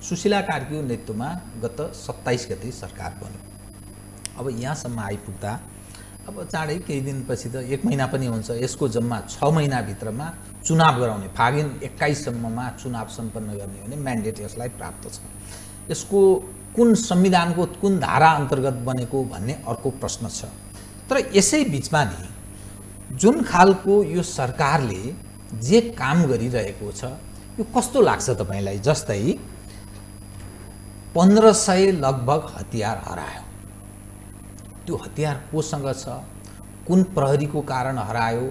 सुशीला कार्कीको नेतृत्वमा गत 27 गते सरकार बन्यो। अब यहाँसम्म आइपुग्दा अब चाँडै केही दिनपछि त 1 महिना पनि हुन्छ, यसको जम्मा 6 महिनाभित्रमा चुनाव गराउने, फागुन 21 सम्ममा चुनाव सम्पन्न गर्ने भने म्यान्डेट यसलाई प्राप्त छ। यसको कुन संविधानको कुन धारा अन्तर्गत बनेको भन्ने अर्को प्रश्न छ। तर यसै बिचमा नि जुन खालको यो सरकारले जे काम गरिरहेको छ यो कस्तो लाग्छ तपाईलाई? जस्तै 1500 लगभग हतियार हरायो। त्यो हतियार कोसँग छ, कुन प्रहरीको कारण हरायो,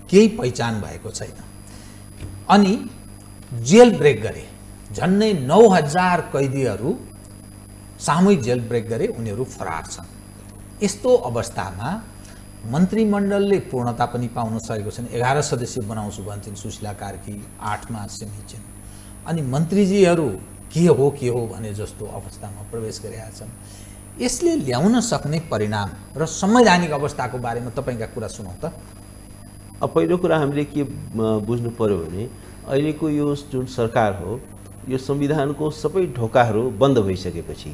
केही पहिचान भएको छैन। अनि जेल ब्रेक गरे, झन्नै 9000 कैदीहरू सामूहिक जेल ब्रेक गरे, उनीहरू फरार छन्। यस्तो अवस्थामा मन्त्रीमण्डलले पूर्णता पनि पाउन सकेको छैन। 11 सदस्य बनाउँछु भन्छन् सुशीला कार्की, 8 मा सीमित। अनि मन्त्रीजीहरू के हो भने जस्तो अवस्थामा प्रवेश गरेका छन्। यसले ल्याउन सक्ने परिणाम र संवैधानिक अवस्थाको बारेमा तपाईका कुरा सुनौ त। अब पहिलो कुरा हामीले के बुझ्नु पर्यो भने अहिलेको यो जुन सरकार हो यो संविधानको सबै ढोकाहरू बन्द भइसकेपछि,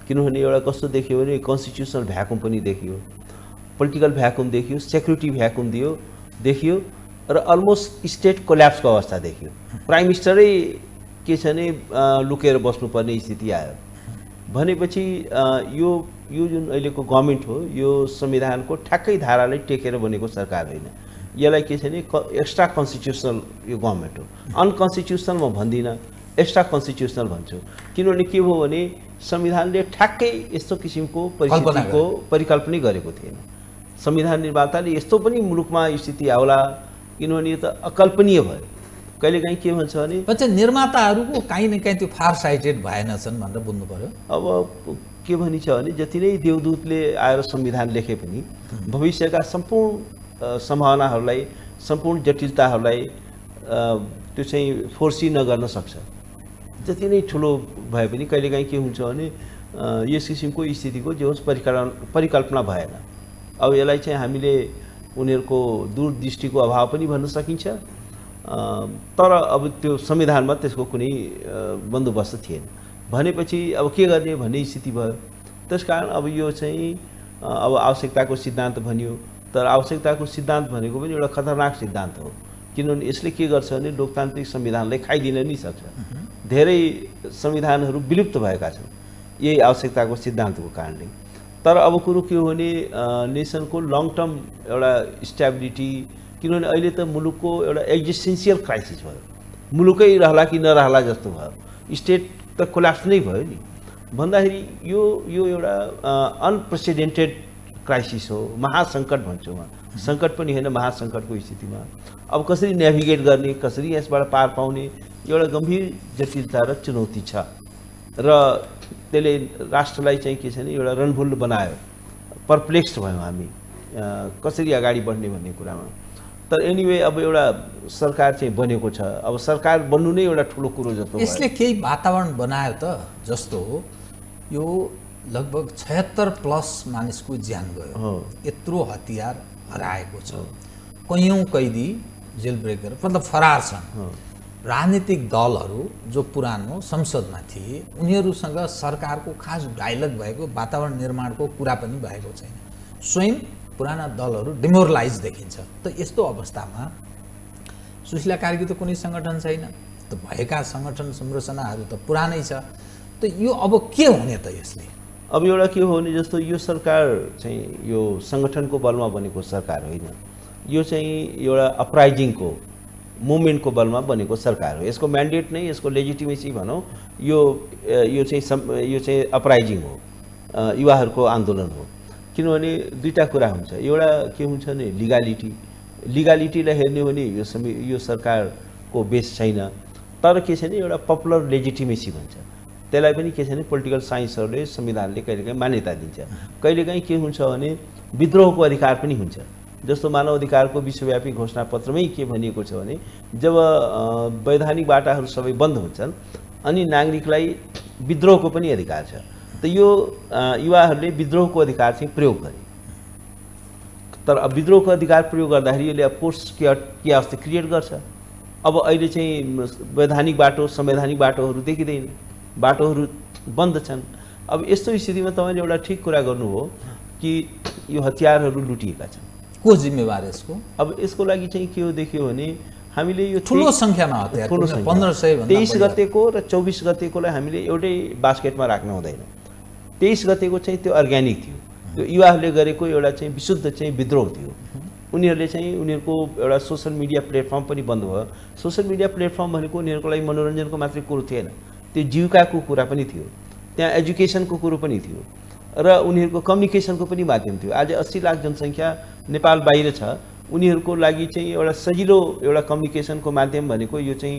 किनभने एउटा कस्तो देखियो भने कन्स्टिट्युसनल भ्याकुम पनि देखियो, पोलिटिकल भ्याकुम देखियो, सेक्युरिटी भ्याकुम देखियो र अलमोस्ट स्टेट कोल्याप्सको अवस्था देखियो। प्राइम मिनिस्टरै के छ भने लुकेर बस्नुपर्ने स्थिति आयो भनेपछि यो जुन अहिलेको गभर्मेन्ट हो यो संविधानको ठ्याक्कै धारालाई टेकेर बनेको सरकार होइन। यसलाई के छ भने एक्स्ट्रा कन्स्टिट्युसनल यो गभर्मेन्ट हो। अनकन्स्टिट्युसनल म भन्दिनँ, एक्स्ट्रा कन्स्टिट्युसनल भन्छु। किनभने के भयो भने संविधानले ठ्याक्कै यस्तो किसिमको परिस्थितिको परिकल्पना गरेको थिएन। संविधान निर्माताले यस्तो पनि मुलुकमा स्थिति आउला, किनभने यो त अकल्पनीय भयो। कहिलेकाहीँ के भन्छ भने निर्माताहरूको काहीँ न काहीँ त्यो फार साइटेड भएनछन् भनेर बुझ्नु पर्यो। अब के भनिन्छ भने जति नै देवदूतले आएर संविधान लेखे पनि भविष्यका सम्पूर्ण सम्भावनाहरूलाई, सम्पूर्ण जटिलताहरूलाई त्यो चाहिँ फोर्सी नगर्न सक्छ। जति नै ठुलो भए पनि कहिलेकाहीँ के हुन्छ भने यस किसिमको स्थितिको जे होस् परिकल्पना भएन। अब यसलाई चाहिँ हामीले उनीहरूको दूरदृष्टिको अभाव पनि भन्न सकिन्छ। तर अब त्यो संविधानमा त्यसको कुनै बन्दोबस्त थिएन भनेपछि अब के गर्ने भन्ने स्थिति भयो। त्यसकारण अब यो चाहिँ अब आवश्यकताको सिद्धान्त भनियो, तर आवश्यकताको सिद्धान्त भनेको पनि एउटा खतरनाक सिद्धान्त हो। किनभने यसले के गर्छ भने लोकतान्त्रिक संविधानलाई खाइदिन नि सक्छ। धेरै संविधानहरू विलुप्त भएका छन् यही आवश्यकताको सिद्धान्तको कारणले। तर अब कुरो के हो भने नेसनको लङ टर्म एउटा स्टेबिलिटी, किनभने अहिले त मुलुकको एउटा एक्जिस्टेन्सियल क्राइसिस भयो। मुलुकै रहला कि नरहला जस्तो भयो, स्टेट त कोल्याप्स नै भयो नि भन्दाखेरि यो एउटा अनप्रेसिडेन्टेड क्राइसिस हो, महासङ्कट भन्छु म। सङ्कट पनि होइन, महासङ्कटको स्थितिमा अब कसरी नेभिगेट गर्ने, कसरी यसबाट पार पाउने एउटा गम्भीर जटिलता र चुनौती छ र त्यसले राष्ट्रलाई चाहिँ के छ भने एउटा रणभुल बनायो। पर्प्लेक्स्ड भयौँ हामी कसरी अगाडि बढ्ने भन्ने कुरामा। तर एनिवे अब एउटा सरकार चाहिँ बनेको छ। अब सरकार बन्नु नै एउटा ठुलो कुरो जस्तो भयो। यसले केही वातावरण बनायो त, जस्तो यो लगभग 76+ मानिसको ज्यान गयो, यत्रो हतियार हराएको छ, कयौं कैदी जेल ब्रेक गरेर मतलब फरार छन्। राजनीतिक दलहरू जो पुरानो संसदमा थिए उनीहरूसँग सरकारको खास डायलग भएको, वातावरण निर्माणको कुरा पनि भएको छैन। स्वयं पुराना दलहरू डिमोरलाइज देखिन्छ। त यस्तो अवस्थामा सुशीला कार्की त कुनै सङ्गठन छैन, त भएका सङ्गठन संरचनाहरू त पुरानै छ। त यो अब के हुने त यसले? अब एउटा के हो भने जस्तो यो सरकार चाहिँ यो सङ्गठनको बलमा बनेको सरकार होइन, यो चाहिँ एउटा अपराइजिङको मुभमेन्टको बलमा बनेको सरकार हो। यसको म्यान्डेट नै, यसको लेजिटिमेसी भनौँ यो चाहिँ अपराइजिङ हो, युवाहरूको आन्दोलन हो। किनभने दुईटा कुरा हुन्छ, एउटा के हुन्छ भने लिगालिटीलाई हेर्ने हो भने यो सरकारको बेस छैन। तर के छ भने एउटा पपुलर लेजिटिमेसी भन्छ, त्यसलाई पनि के छ भने पोलिटिकल साइन्सहरूले, संविधानले कहिलेकाहीँ मान्यता दिन्छ। कहिलेकाहीँ के हुन्छ भने विद्रोहको अधिकार पनि हुन्छ। जस्तो मानव अधिकारको विश्वव्यापी घोषणापत्रमै के भनिएको छ भने जब वैधानिक बाटाहरू सबै बन्द हुन्छन् अनि नागरिकलाई विद्रोहको पनि अधिकार छ। त यो युवाहरूले विद्रोहको अधिकार चाहिँ प्रयोग गरे। तर अब विद्रोहको अधिकार प्रयोग गर्दाखेरि यसले अफकोर्स के अवस्था क्रिएट गर्छ। अब अहिले चाहिँ वैधानिक बाटो, संवैधानिक बाटोहरू देखिँदैन। बाटोहरू बन्द छन्। अब यस्तो स्थितिमा तपाईँले एउटा ठिक कुरा गर्नु हो कि यो हतियारहरू लुटिएका छन्। को जिम्मेवार यसको? अब यसको लागि चाहिँ के हो देखियो भने हामीले यो ठुलो सङ्ख्यामा हतियार 1500 भन्दा 23 गतेको र 24 गतेकोलाई हामीले एउटै बास्केटमा राख्न हुँदैन। 23 गतेको चाहिँ त्यो अर्ग्यानिक थियो, त्यो युवाहरूले गरेको एउटा चाहिँ विशुद्ध चाहिँ विद्रोह थियो। उनीहरूले चाहिँ उनीहरूको एउटा सोसल मिडिया प्लेटफर्म पनि बन्द भयो। सोसल मिडिया प्लेटफर्म भनेको उनीहरूको लागि मनोरञ्जनको मात्रै कुरो थिएन, त्यो जीविकाको कुरा पनि थियो, त्यहाँ एजुकेसनको कुरो पनि थियो र उनीहरूको कम्युनिकेसनको पनि माध्यम थियो। आज 80 लाख जनसङ्ख्या नेपाल बाहिर छ, उनीहरूको लागि चाहिँ एउटा सजिलो एउटा कम्युनिकेसनको माध्यम भनेको यो चाहिँ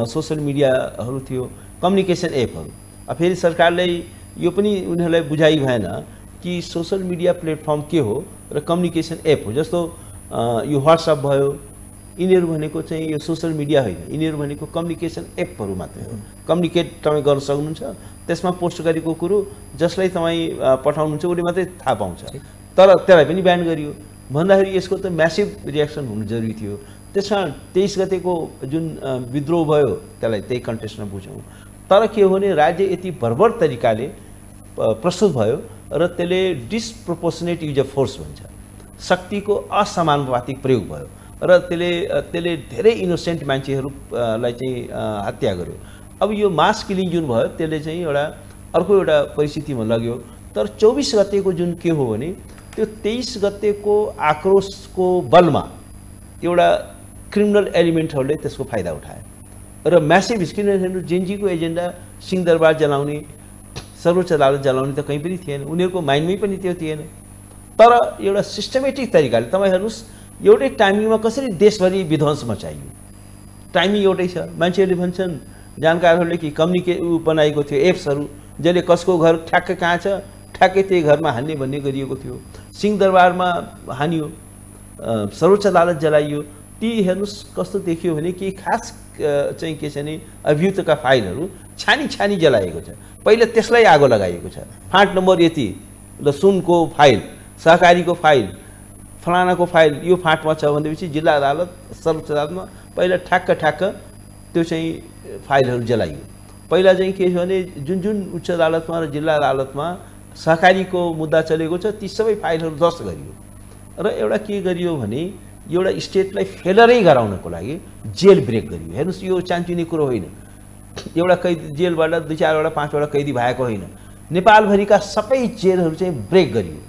सोसल मिडियाहरू थियो, कम्युनिकेसन एपहरू। अब फेरि सरकारले यो पनि उनीहरूलाई बुझाइ भएन कि सोसल मिडिया प्लेटफर्म के हो र कम्युनिकेसन एप हो। जस्तो यो व्हाट्सएप भयो, यिनीहरू भनेको चाहिँ यो सोसल मिडिया होइन, यिनीहरू भनेको कम्युनिकेसन एपहरू मात्रै हो। कम्युनिकेट तपाईँ गर्न सक्नुहुन्छ, त्यसमा पोस्ट गरेको कुरो जसलाई तपाईँ पठाउनुहुन्छ उसले मात्रै थाहा पाउँछ। तर त्यसलाई पनि ब्यान गरियो भन्दाखेरि यसको त म्यासिभ रिएक्सन हुनु जरुरी थियो। त्यसमा 23 गतेको जुन विद्रोह भयो त्यसलाई त्यही कन्टेक्स्टमा बुझौँ। तर के हो भने राज्य यति बर्बर तरिकाले प्रस्तुत भयो र त्यसले डिस्प्रोपोर्सनेट युज अफ फोर्स भन्छ, शक्तिको असमानुपातिक प्रयोग भयो र त्यसले धेरै इनोसेन्ट मान्छेहरूलाई चाहिँ हत्या गर्यो। अब यो मास किलिङ जुन भयो त्यसले चाहिँ अर्को एउटा परिस्थितिमा लग्यो। तर 24 गतेको जुन के हो भने त्यो 23 गतेको आक्रोशको बलमा एउटा क्रिमिनल एलिमेन्टहरूले त्यसको फाइदा उठाए र म्यासिभ स्किनहरू जेनजीको एजेन्डा सिंहदरबार जलाउने, सर्वोच्च अदालत जलाउने त कहीँ पनि थिएन, उनीहरूको माइन्डमै पनि त्यो थिएन। तर एउटा सिस्टमेटिक तरिकाले तपाईँ हेर्नुहोस् एउटै टाइमिङमा कसरी देशभरि विध्वंस मचाइयो। टाइमिङ एउटै छ। मान्छेहरूले भन्छन् जानकारहरूले कि बनाएको थियो एप्सहरू जसले कसको घर ठ्याक्कै कहाँ छ ठ्याक्कै त्यही घरमा हान्ने भन्ने गरिएको थियो। सिंहदरबारमा हानियो, सर्वोच्च अदालत जलाइयो। ती हेर्नुहोस् कस्तो देखियो भने कि खास चाहिँ के छ भने अभियुक्तका फाइलहरू छानी जलाएको छ। पहिला त्यसलाई आगो लगाइएको छ। फाँट नम्बर यति ल सुनको फाइल, सहकारीको फाइल, फलानाको फाइल यो फाँटमा छ भनेपछि जिल्ला अदालत सर्वोच्च अदालतमा पहिला ठ्याक्क त्यो चाहिँ फाइलहरू जलाइयो। पहिला चाहिँ के छ भने जुन उच्च अदालतमा र जिल्ला अदालतमा सहकारीको मुद्दा चलेको छ ती सबै फाइलहरू दर्ज गरियो र एउटा के गरियो भने एउटा स्टेटलाई फेलरै गराउनको लागि जेल ब्रेक गरियो। हेर्नुहोस् यो चान्चुने कुरो होइन, एउटा कैदी जेलबाट 2-4वटा 5वटा कैदी भएको होइन, नेपालभरिका सबै जेलहरू चाहिँ ब्रेक गरियो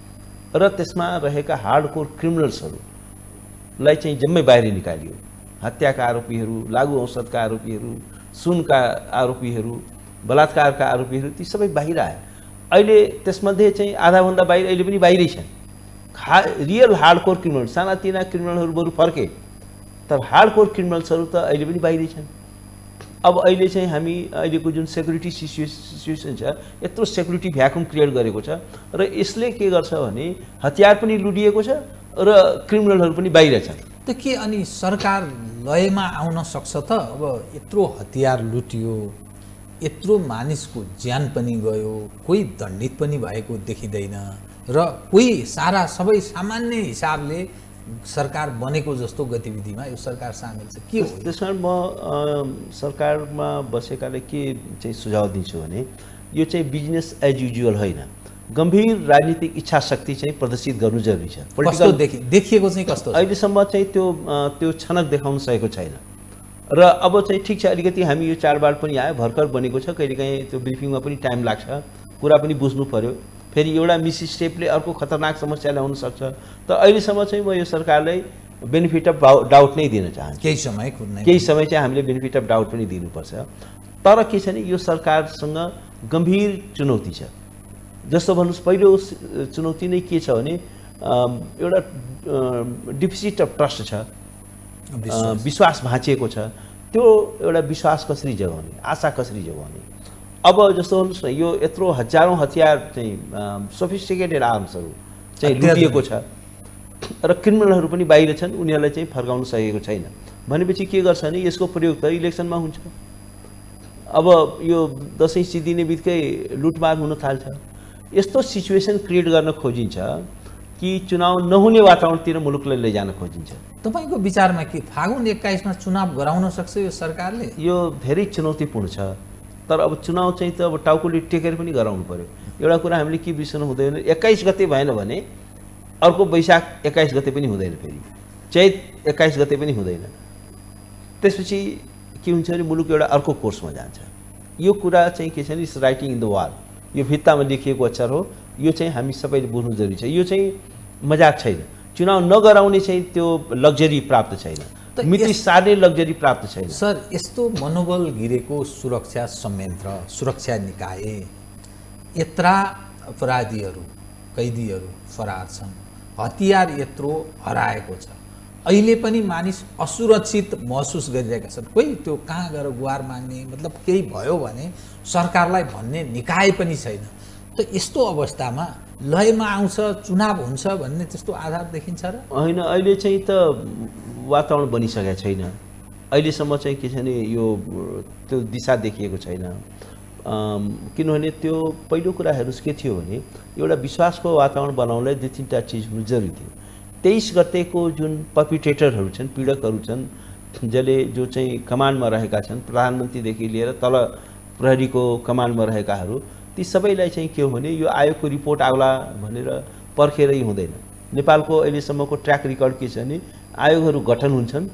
र त्यसमा रहेका हार्डकोर क्रिमिनल्सहरूलाई चाहिँ जम्मै बाहिर निकालियो। हत्याका आरोपीहरू, लागु औषधका आरोपीहरू, सुनका आरोपीहरू, बलात्कारका आरोपीहरू ती सबै बाहिर आए। अहिले त्यसमध्ये चाहिँ आधाभन्दा बाहिर अहिले पनि बाहिरै छन्। रियल हार्डकोर क्रिमिनल, सानातिना क्रिमिनलहरू बरु फर्के, तर हार्डकोर क्रिमिनल्सहरू त अहिले पनि बाहिरै छन्। अब अहिले चाहिँ हामी अहिलेको जुन सेक्युरिटी सिचुएसन छ यत्रो सेक्युरिटी भ्याकुम क्रिएट गरेको छ र यसले के गर्छ भने हतियार पनि लुटिएको छ र क्रिमिनलहरू पनि बाहिर छन्। त के अनि सरकार लयमा आउन सक्छ त? अब यत्रो हतियार लुटियो, यत्रो मानिसको ज्यान पनि गयो, कोही दण्डित पनि भएको देखिँदैन र कोही सबै सामान्य हिसाबले सरकार बनेको जस्तो गतिविधिमा यो सरकार सामेल छ। के हो त्यसमा म सरकारमा बसेकाले के चाहिँ सुझाव दिन्छु भने यो चाहिँ बिजनेस एज युजुअल होइन, गम्भीर राजनीतिक इच्छा शक्ति चाहिँ प्रदर्शित गर्नु जरुरी छ। पोलिटिकल देखिएको चाहिँ कस्तो अहिलेसम्म चाहिँ त्यो छनक देखाउन सकेको छैन र अब चाहिँ ठिक छ अलिकति हामी यो चाडबाड पनि आयो, भर्खर बनेको छ, कहिलेकाहीँ त्यो ब्रिफिङमा पनि टाइम लाग्छ, कुरा पनि बुझ्नु पर्यो, फेरि एउटा मिस स्टेपले अर्को खतरनाक समस्या ल्याउन सक्छ। तर अहिलेसम्म चाहिँ म यो सरकारलाई बेनिफिट अफ डाउट नै दिन चाहन्छु। केही समय चाहिँ हामीले बेनिफिट अफ डाउट पनि दिनुपर्छ। तर के छ भने यो सरकारसँग गम्भीर चुनौती छ। जस्तो भन्नुहोस् पहिलो चुनौती नै के छ भने एउटा डिफिसिट अफ ट्रस्ट छ, विश्वास भाँचिएको छ। त्यो एउटा विश्वास कसरी जगाउने, आशा कसरी जगाउने। अब जस्तो भन्नुहोस् न यो यत्रो हजारौँ हतियार चाहिँ सोफिस्टिकेटेड आर्म्सहरू चाहिँ लुटिएको छ र क्रिमिनलहरू पनि बाहिर छन्, उनीहरूलाई चाहिँ फर्काउन सकेको छैन भनेपछि के गर्छ भने यसको प्रयोग त इलेक्सनमा हुन्छ। अब यो दसैँ सिद्धिने बित्तिकै लुटमार हुन थाल्छ। यस्तो सिचुएसन क्रिएट गर्न खोजिन्छ कि चुनाव नहुने वातावरणतिर मुलुकलाई लैजान खोजिन्छ। तपाईँको विचारमा के फागुन 21मा चुनाव गराउन सक्छ यो सरकारले? यो धेरै चुनौतीपूर्ण छ। तर अब चुनाव चाहिँ त अब टाउकोले टेकेर पनि गराउनु पर्यो। एउटा कुरा हामीले के बिर्सनु हुँदैन, 21 गते भएन भने अर्को वैशाख 21 गते पनि हुँदैन, फेरि चैत 21 गते पनि हुँदैन। त्यसपछि के हुन्छ भने मुलुक एउटा अर्को कोर्समा जान्छ। यो कुरा चाहिँ के छ भने it's writing in the wall, यो भित्तामा लेखिएको अक्षर हो। यो चाहिँ हामी सबैले बुझ्नु जरुरी छ। यो चाहिँ मजाक छैन। चुनाव नगराउने चाहिँ त्यो लग्जरी प्राप्त छैन, मिति सार्ने लग्जरी प्राप्त छैन। सर, यस्तो मनोबल घिरेको सुरक्षा संयन्त्र, सुरक्षा निकाय, यत्रा अपराधीहरू, कैदीहरू फरार छन्, हतियार यत्रो हराएको छ, अहिले पनि मानिस असुरक्षित महसुस गरिरहेका छन्। कोही त्यो कहाँ गएर गुहार माग्ने, मतलब केही भयो भने सरकारलाई भन्ने निकाय पनि छैन। त यस्तो अवस्थामा लयमा आउँछ, चुनाव हुन्छ भन्ने त्यस्तो आधार देखिन्छ र? होइन, अहिले चाहिँ त वातावरण बनिसकेको छैन। अहिलेसम्म चाहिँ के छ भने यो त्यो दिशा देखिएको छैन। किनभने त्यो पहिलो कुरा हेर्नुहोस् के थियो भने एउटा विश्वासको वातावरण बनाउनलाई 2-3टा चिज हुनु जरुरी थियो। 23 गतेको जुन पर्पिट्रेटरहरू छन्, पीडकहरू छन्, जो चाहिँ कमान्डमा रहेका छन्, प्रधानमन्त्रीदेखि लिएर तल प्रहरीको कमान्डमा रहेकाहरू, ती सबैलाई चाहिँ के हो भने यो आयोगको रिपोर्ट आउला भनेर पर्खेरै हुँदैन। नेपालको अहिलेसम्मको ट्र्याक रेकर्ड के छ भने आयोगहरू गठन हुन्छन्,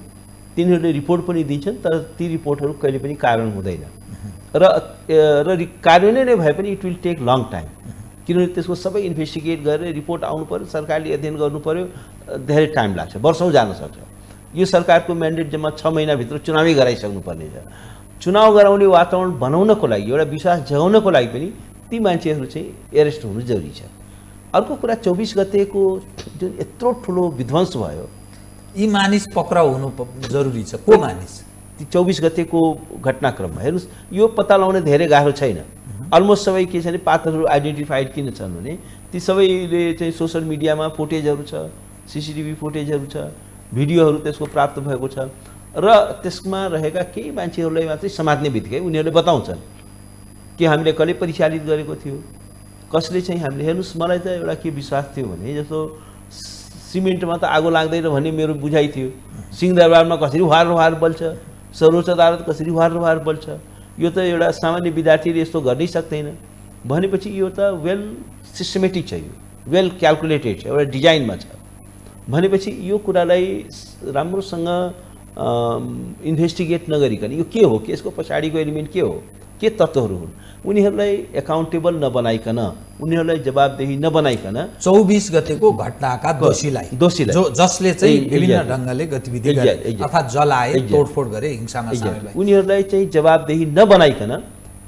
तिनीहरूले रिपोर्ट पनि दिन्छन्, तर ती रिपोर्टहरू कहिले पनि कार्यान्वयन हुँदैन र कार्यान्वयन नै भए पनि it will take long time. किनभने त्यसको सबै इन्भेस्टिगेट गरेर रिपोर्ट आउनु पर्यो, सरकारले अध्ययन गर्नु पर्यो, धेरै टाइम लाग्छ, वर्षौँ जान सक्छ। यो सरकारको म्यान्डेट जम्मा 6 महिनाभित्र चुनावै गराइसक्नु पर्ने छ। चुनाव गराउने वातावरण बनाउनको लागि, एउटा विश्वास जगाउनको लागि पनि ती मान्छेहरू चाहिँ एरेस्ट हुनु जरुरी छ। अर्को कुरा 24 गतेको जुन यत्रो ठुलो विध्वंस भयो, यी मानिस पक्राउ हुनु जरुरी छ। को मानिस? ती 24 गतेको घटनाक्रममा हेर्नुहोस्, यो पत्ता लगाउन धेरै गाह्रो छैन। अलमोस्ट सबै के छ भने पात्रहरू आइडेन्टिफाइड किन छन् भने ती सबैले चाहिँ सोसल मिडियामा फुटेजहरू छ, CCTV फुटेजहरू छ, भिडियोहरू त्यसको प्राप्त भएको छ र त्यसमा रहेका केही मान्छेहरूलाई मात्रै समात्ने बित्तिकै उनीहरूले बताउँछन् कि हामीले कसले परिचालित गरेको थियो, कसले चाहिँ हामीले। हेर्नुहोस्, मलाई त एउटा के विश्वास थियो भने जस्तो सिमेन्टमा त आगो लाग्दैन भन्ने मेरो बुझाइ थियो, सिंहदरबारमा कसरी वार बल्छ, सर्वोच्च अदालत कसरी वार बल्छ, यो त एउटा सामान्य विद्यार्थीले यस्तो गर्नै सक्दैन भनेपछि यो त वेल सिस्टमेटिक छ, यो वेल क्यालकुलेटेड छ, एउटा डिजाइनमा छ भनेपछि यो कुरालाई राम्रोसँग इन्भेस्टिगेट नगरिकन यो के हो, के यसको पछाडिको एलिमेन्ट के हो, के तत्त्वहरू हुन्, उनीहरूलाई एकाउन्टेबल नबनाइकन, उनीहरूलाई जवाबदेही नबनाइकन 24 गतेको घटनाका दोषीलाई जसले चाहिँ विभिन्न ढङ्गले गतिविधि गरे अर्थात् जलाए, तोडफोड गरे, हिंसामा सामेल भए, उनीहरूलाई चाहिँ जवाबदेही नबनाइकन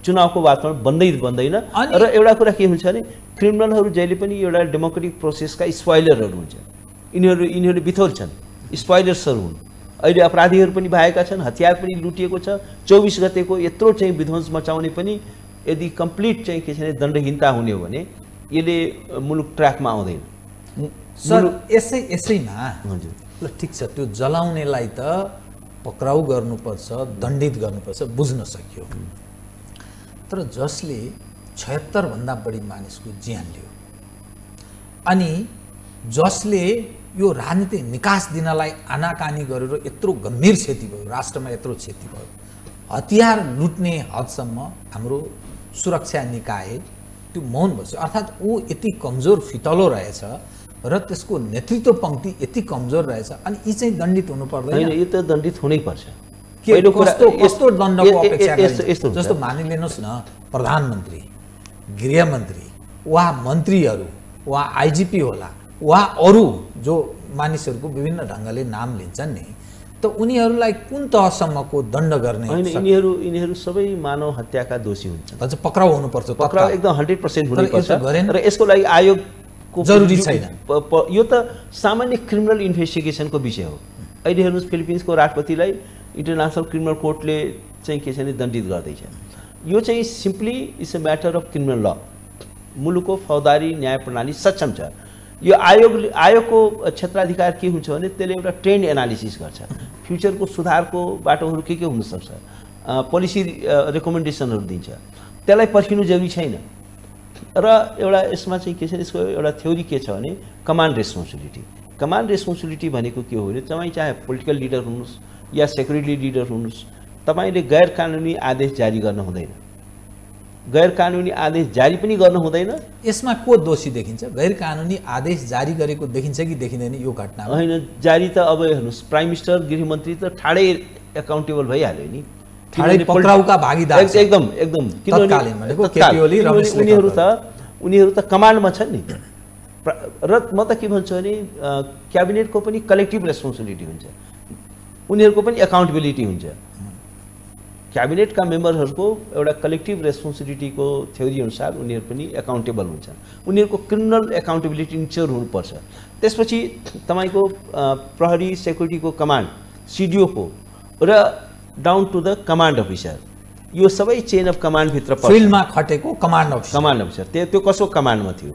चुनावको वातावरण बन्दैन। र एउटा कुरा के हुन्छ भने क्रिमिनलहरू जहिले पनि एउटा डेमोक्रेटिक प्रोसेसका स्पोइलरहरू हुन्छ। यिनीहरू बिथोर छन्, स्पोइलर्सहरू हुन्। अहिले अपराधीहरू पनि भएका छन्, हतियार पनि लुटिएको छ। 24 गतेको यत्रो चाहिँ विध्वंस मचाउने पनि यदि कम्प्लिट चाहिँ के छ भने दण्डहीनता हुने हो भने यसले मुलुक ट्र्याकमा आउँदैन। सर, यसैमा हजुर, ल ठिक छ, त्यो जलाउनेलाई त पक्राउ गर्नुपर्छ, दण्डित गर्नुपर्छ, बुझ्न सकियो। तर जसले 76 भन्दा बढी मानिसको ज्यान लियो अनि जसले यो राजनीतिक निकास दिनलाई आनाकानी गरेर यत्रो गम्भीर क्षति भयो, राष्ट्रमा यत्रो क्षति भयो, हतियार लुट्ने हदसम्म हाम्रो सुरक्षा निकाय त्यो मौन बस्यो। अर्थात् ऊ यति कमजोर फितलो रहेछ र त्यसको नेतृत्व पंक्ति यति कमजोर रहेछ अनि यी चाहिँ दण्डित हुनु पर्दैन? यो त दण्डित हुनै पर्छ। पहिलो कस्तो दण्डको अपेक्षा गरिन्छ? जस्तो मानिलिनुहोस् न, प्रधानमन्त्री, गृहमन्त्री, वा मन्त्रीहरू, वा IGP होला, वा अरू जो मानिसहरूको विभिन्न ढङ्गले नाम लिन्छन् नि, त उनीहरूलाई कुन तहसम्मको दण्ड गर्ने? यिनीहरू सबै मानव हत्याका दोषी हुन्छन्। अझ पक्राउ हुनुपर्छ, पक्राउ एकदम 100% हुनुपर्छ र यसको लागि आयोगको जरुरी छैन। यो त सामान्य क्रिमिनल इन्भेस्टिगेसनको विषय हो। अहिले हेर्नुहोस्, फिलिपिन्सको राष्ट्रपतिलाई इन्टरनेसनल क्रिमिनल कोर्टले चाहिँ के छ भने दण्डित गर्दैछ। यो चाहिँ simply it's a matter of criminal ल। मुलुकको फौजदारी न्याय प्रणाली सक्षम छ। यो आयोगको क्षेत्राधिकार के हुन्छ भने त्यसले एउटा ट्रेन्ड एनालिसिस गर्छ, फ्युचरको सुधारको बाटोहरू के हुन सक्छ, पोलिसी रेकमेन्डेसनहरू दिन्छ, त्यसलाई पर्खिनु जरुरी छैन। र एउटा यसमा चाहिँ के छ, यसको एउटा थ्योरी के छ भने कमान्ड रेस्पोन्सिबिलिटी। कमान्ड रेस्पोन्सिबिलिटी भनेको के हो भने तपाईँ चाहे पोलिटिकल लिडर हुनुहोस् या सेक्युरिटी लिडर हुनुहोस्, तपाईँले गैर कानुनी आदेश जारी गर्न हुँदैन। गैर कानुनी आदेश जारी पनि गर्न हुँदैन। यसमा को दोषी देखिन्छ? गैर कानुनी आदेश जारी गरेको देखिन्छ कि देखिँदैन यो घटना? होइन, जारी त अब हेर्नुहोस्, प्राइम मिनिस्टर गृहमन्त्री त ठाडै एकाउन्टेबल भइहाल्यो नि, ठाडै पक्राउका भागीदार एकदम एकदम। उनीहरू त कमान्डमा छन् नि। र म त के भन्छु भने क्याबिनेटको पनि कलेक्टिभ रेस्पोन्सिबिलिटी हुन्छ, उनीहरूको पनि एकाउन्टेबिलिटी हुन्छ। क्याबिनेटका मेम्बरहरूको एउटा कलेक्टिभ रेस्पोन्सिबिलिटीको थ्योरी अनुसार उनीहरू पनि एकाउन्टेबल हुन्छन्। उनीहरूको क्रिमिनल एकाउन्टेबिलिटी इन्स्योर हुनुपर्छ। त्यसपछि तपाईँको प्रहरी सेक्युरिटीको कमान्ड, सिडिओको र down to the command officer, यो सबै चेन अफ कमान्डभित्र पर्छ। फिल्डमा खटेको कमान्ड अफिसर त्यो कसो कमान्डमा थियो?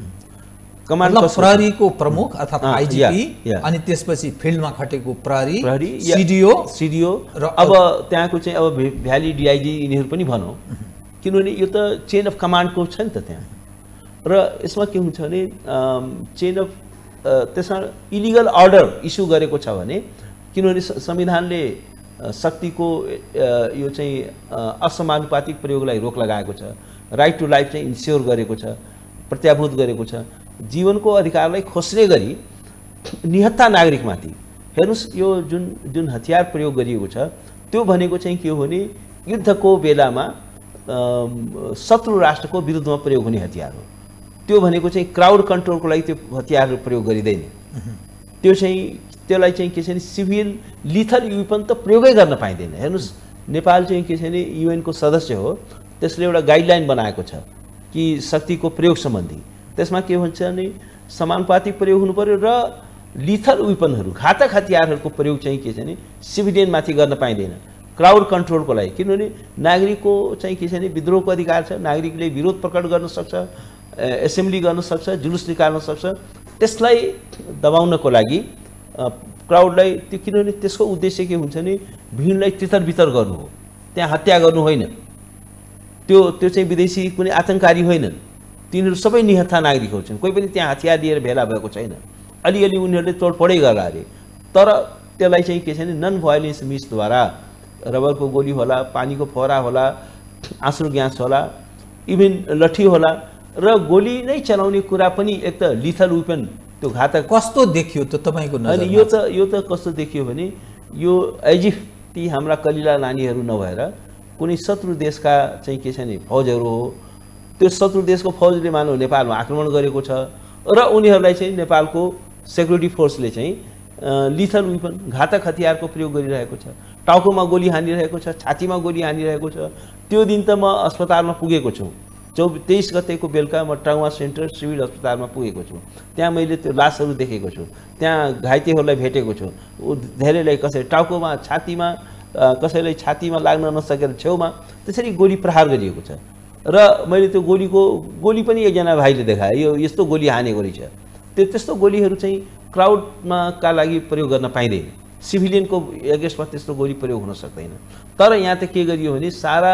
कमान्ड प्रहरीको प्रमुख अर्थात् आइजिपी, अनि त्यसपछि फिल्डमा खटेको प्रहरी सिडिओ र अब त्यहाँको चाहिँ अब भ्याली डिआइजी यिनीहरू पनि भनौँ, किनभने यो त चेन अफ कमान्डको छ नि त त्यहाँ। र यसमा के हुन्छ भने चेन अफ त्यसमा इलिगल अर्डर इस्यु गरेको छ भने, किनभने संविधानले शक्तिको यो चाहिँ असमानुपातिक प्रयोगलाई रोक लगाएको छ, राइट टु लाइफ चाहिँ इन्स्योर गरेको छ, प्रत्याभूत गरेको छ, जीवनको अधिकारलाई खोस्ने गरी निहत्था नागरिकमाथि। हेर्नुहोस्, यो जुन हतियार प्रयोग गरिएको छ त्यो भनेको चाहिँ के हो भने युद्धको बेलामा शत्रु राष्ट्रको विरुद्धमा प्रयोग हुने हतियार हो। त्यो भनेको चाहिँ क्राउड कन्ट्रोलको लागि त्यो हतियारहरू प्रयोग गरिँदैन। त्यसलाई चाहिँ के छ भने सिभिल लिथल वेपन त प्रयोगै गर्न पाइँदैन। हेर्नुहोस्, नेपाल चाहिँ के छ भने युएनको सदस्य हो, त्यसले एउटा गाइडलाइन बनाएको छ कि शक्तिको प्रयोग सम्बन्धी। त्यसमा के भन्छ भने समानुपातिक प्रयोग हुनु पर्यो र लिथल वेपनहरू, घातक हतियारहरूको प्रयोग चाहिँ के छ भने सिभिलियनमाथि गर्न पाइँदैन क्राउड कन्ट्रोलको लागि। किनभने नागरिकको चाहिँ के छ भने विद्रोहको अधिकार छ, नागरिकले विरोध प्रकट गर्न सक्छ, एसेम्ब्ली गर्न सक्छ, जुलुस निकाल्न सक्छ। त्यसलाई दबाउनको लागि क्राउडलाई किनभने त्यसको उद्देश्य के हुन्छ भने भिडलाई तितर बितर गर्नु हो, त्यहाँ हत्या गर्नु होइन। त्यो चाहिँ विदेशी कुनै आतङ्ककारी होइनन्, तिनीहरू सबै निहत्था नागरिकहरू छन्। कोही पनि त्यहाँ हतियार लिएर भेला भएको छैन। अलिअलि उनीहरूले तोडफोडै गर्ला अरे, तर त्यसलाई चाहिँ के छ भने नन भायोलेन्स मिन्सद्वारा रबरको गोली होला, पानीको फोहरा होला, आँसु ग्यास होला, इभन लठी होला, र गोली नै चलाउने कुरा पनि एक त लिथल वेपन, त्यो घातक कस्तो देखियो त तपाईँको नजरमा? अनि यो त कस्तो देखियो भने यो एज इफ ती हाम्रा कलिला नानीहरू नभएर कुनै शत्रु देशका चाहिँ के छ भने फौजहरू हो। त्यो शत्रु देशको फौजले मानव नेपालमा आक्रमण गरेको छ र उनीहरूलाई चाहिँ नेपालको सेक्युरिटी फोर्सले चाहिँ लिथल वेपन, घातक हतियारको प्रयोग गरिरहेको छ। टाउकोमा गोली हानिरहेको छ, छातीमा गोली हानिरहेको छ। त्यो दिन त म अस्पतालमा पुगेको छु, 23 गतेको बेलुका म ट्राउमा सेन्टर सिभिल अस्पतालमा पुगेको छु। त्यहाँ मैले त्यो लासहरू देखेको छु, त्यहाँ घाइतेहरूलाई भेटेको छु। धेरैलाई कसै टाउकोमा, छातीमा, कसैलाई छातीमा लाग्न नसकेर छेउमा त्यसरी गोली प्रहार गरिएको छ। र मैले त्यो गोली पनि एकजना भाइले देखाए, यो यस्तो गोली हानेको रहेछ। त्यस्तो गोलीहरू चाहिँ क्राउडमा का लागि प्रयोग गर्न पाइँदैन, सिभिलियनको एगेन्स्टमा त्यस्तो गोली प्रयोग हुन सक्दैन। तर यहाँ त के गरियो भने सारा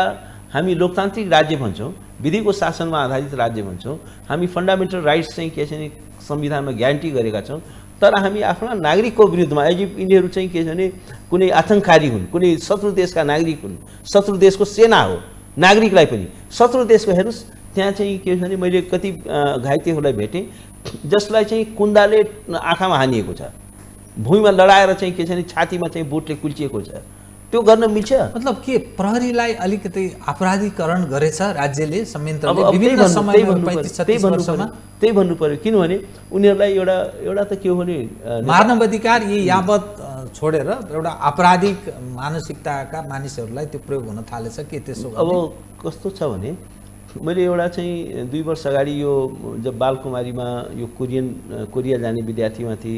हामी लोकतान्त्रिक राज्य भन्छौँ, विधिको शासनमा आधारित राज्य भन्छौँ, हामी फन्डामेन्टल राइट्स चाहिँ के छ भने संविधानमा ग्यारेन्टी गरेका छौँ। तर हामी आफ्ना नागरिकको विरुद्धमा एज इफ यिनीहरू चाहिँ के छ भने कुनै आतङ्ककारी हुन्, कुनै शत्रु देशका नागरिक हुन्, शत्रु देशको सेना हो, नागरिकलाई पनि शत्रु देशको। हेर्नुहोस्, त्यहाँ चाहिँ के छ भने मैले कति घाइतेहरूलाई भेटेँ जसलाई चाहिँ कुन्दाले आँखामा हानिएको छ, भुइँमा लडाएर चाहिँ के छ भने छातीमा चाहिँ बोटले कुल्चिएको छ। त्यो गर्न मिल्छ? मतलब के प्रहरीलाई अलिकति अपराधीकरण गरेछ राज्यले, संयन्त्रले विभिन्न समयमा 35-36 वर्षमा? त्यही भन्नु पर्यो। किनभने उनीहरूलाई एउटा त के हो भने मानव अधिकार यी यावत छोडेर एउटा आपराधिक मानसिकताका मानिसहरूलाई त्यो प्रयोग हुन थालेछ के त्यसो? अब कस्तो छ भने मैले एउटा चाहिँ 2 वर्ष अगाडि यो जब बालकुमारीमा यो कोरिया जाने विद्यार्थीमाथि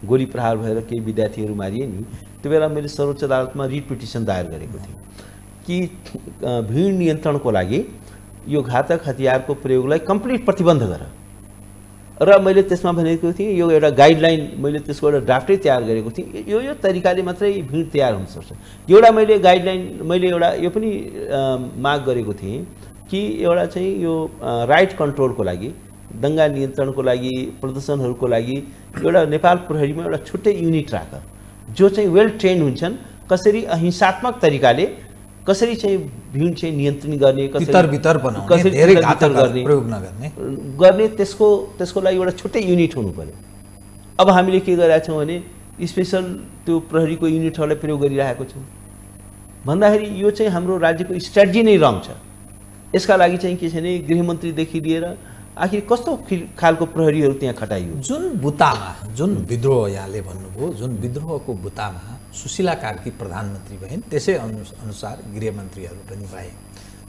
गोली प्रहार भएर केही विद्यार्थीहरू मारिए नि, त्यो बेला मैले सर्वोच्च अदालतमा रिट पिटिसन दायर गरेको थिएँ कि भिड नियन्त्रणको लागि यो घातक हतियारको प्रयोगलाई कम्प्लिट प्रतिबन्ध गर। र मैले त्यसमा भनेको थिएँ यो एउटा गाइडलाइन, मैले त्यसको एउटा ड्राफ्टै तयार गरेको थिएँ। यो तरिकाले मात्रै भिड तयार हुन सक्छ। एउटा मैले गाइडलाइन, मैले एउटा यो पनि माग गरेको थिएँ कि एउटा चाहिँ यो राइट कन्ट्रोलको लागि, दङ्गा नियन्त्रणको लागि, प्रदर्शनहरूको लागि एउटा नेपाल प्रहरीमा एउटा छुट्टै युनिट राख जो चाहिँ वेल ट्रेन्ड हुन्छन्, कसरी अहिंसात्मक तरिकाले कसरी चाहिँ भिड चाहिँ नियन्त्रण गर्ने, भितर बनाउने, धेरै घातक प्रयोग नगर्ने त्यसको लागि एउटा छुट्टै युनिट हुनु पर्यो। अब हामीले के गरेका छौँ भने स्पेशल त्यो प्रहरीको युनिटहरूलाई प्रयोग गरिरहेको छौँ भन्दाखेरि यो चाहिँ हाम्रो राज्यको स्ट्र्याटेजी नै रङ छ। यसका लागि चाहिँ के छ भने गृहमन्त्रीदेखि लिएर आखिर कस्तो खालको प्रहरीहरू त्यहाँ खटाइयो। जुन बुतामा जुन विद्रोह यहाँले भन्नुभयो, जुन विद्रोहको बुतामा सुशीला कार्की प्रधानमन्त्री भइन्, त्यसै अनुसार गृहमन्त्रीहरू पनि भए।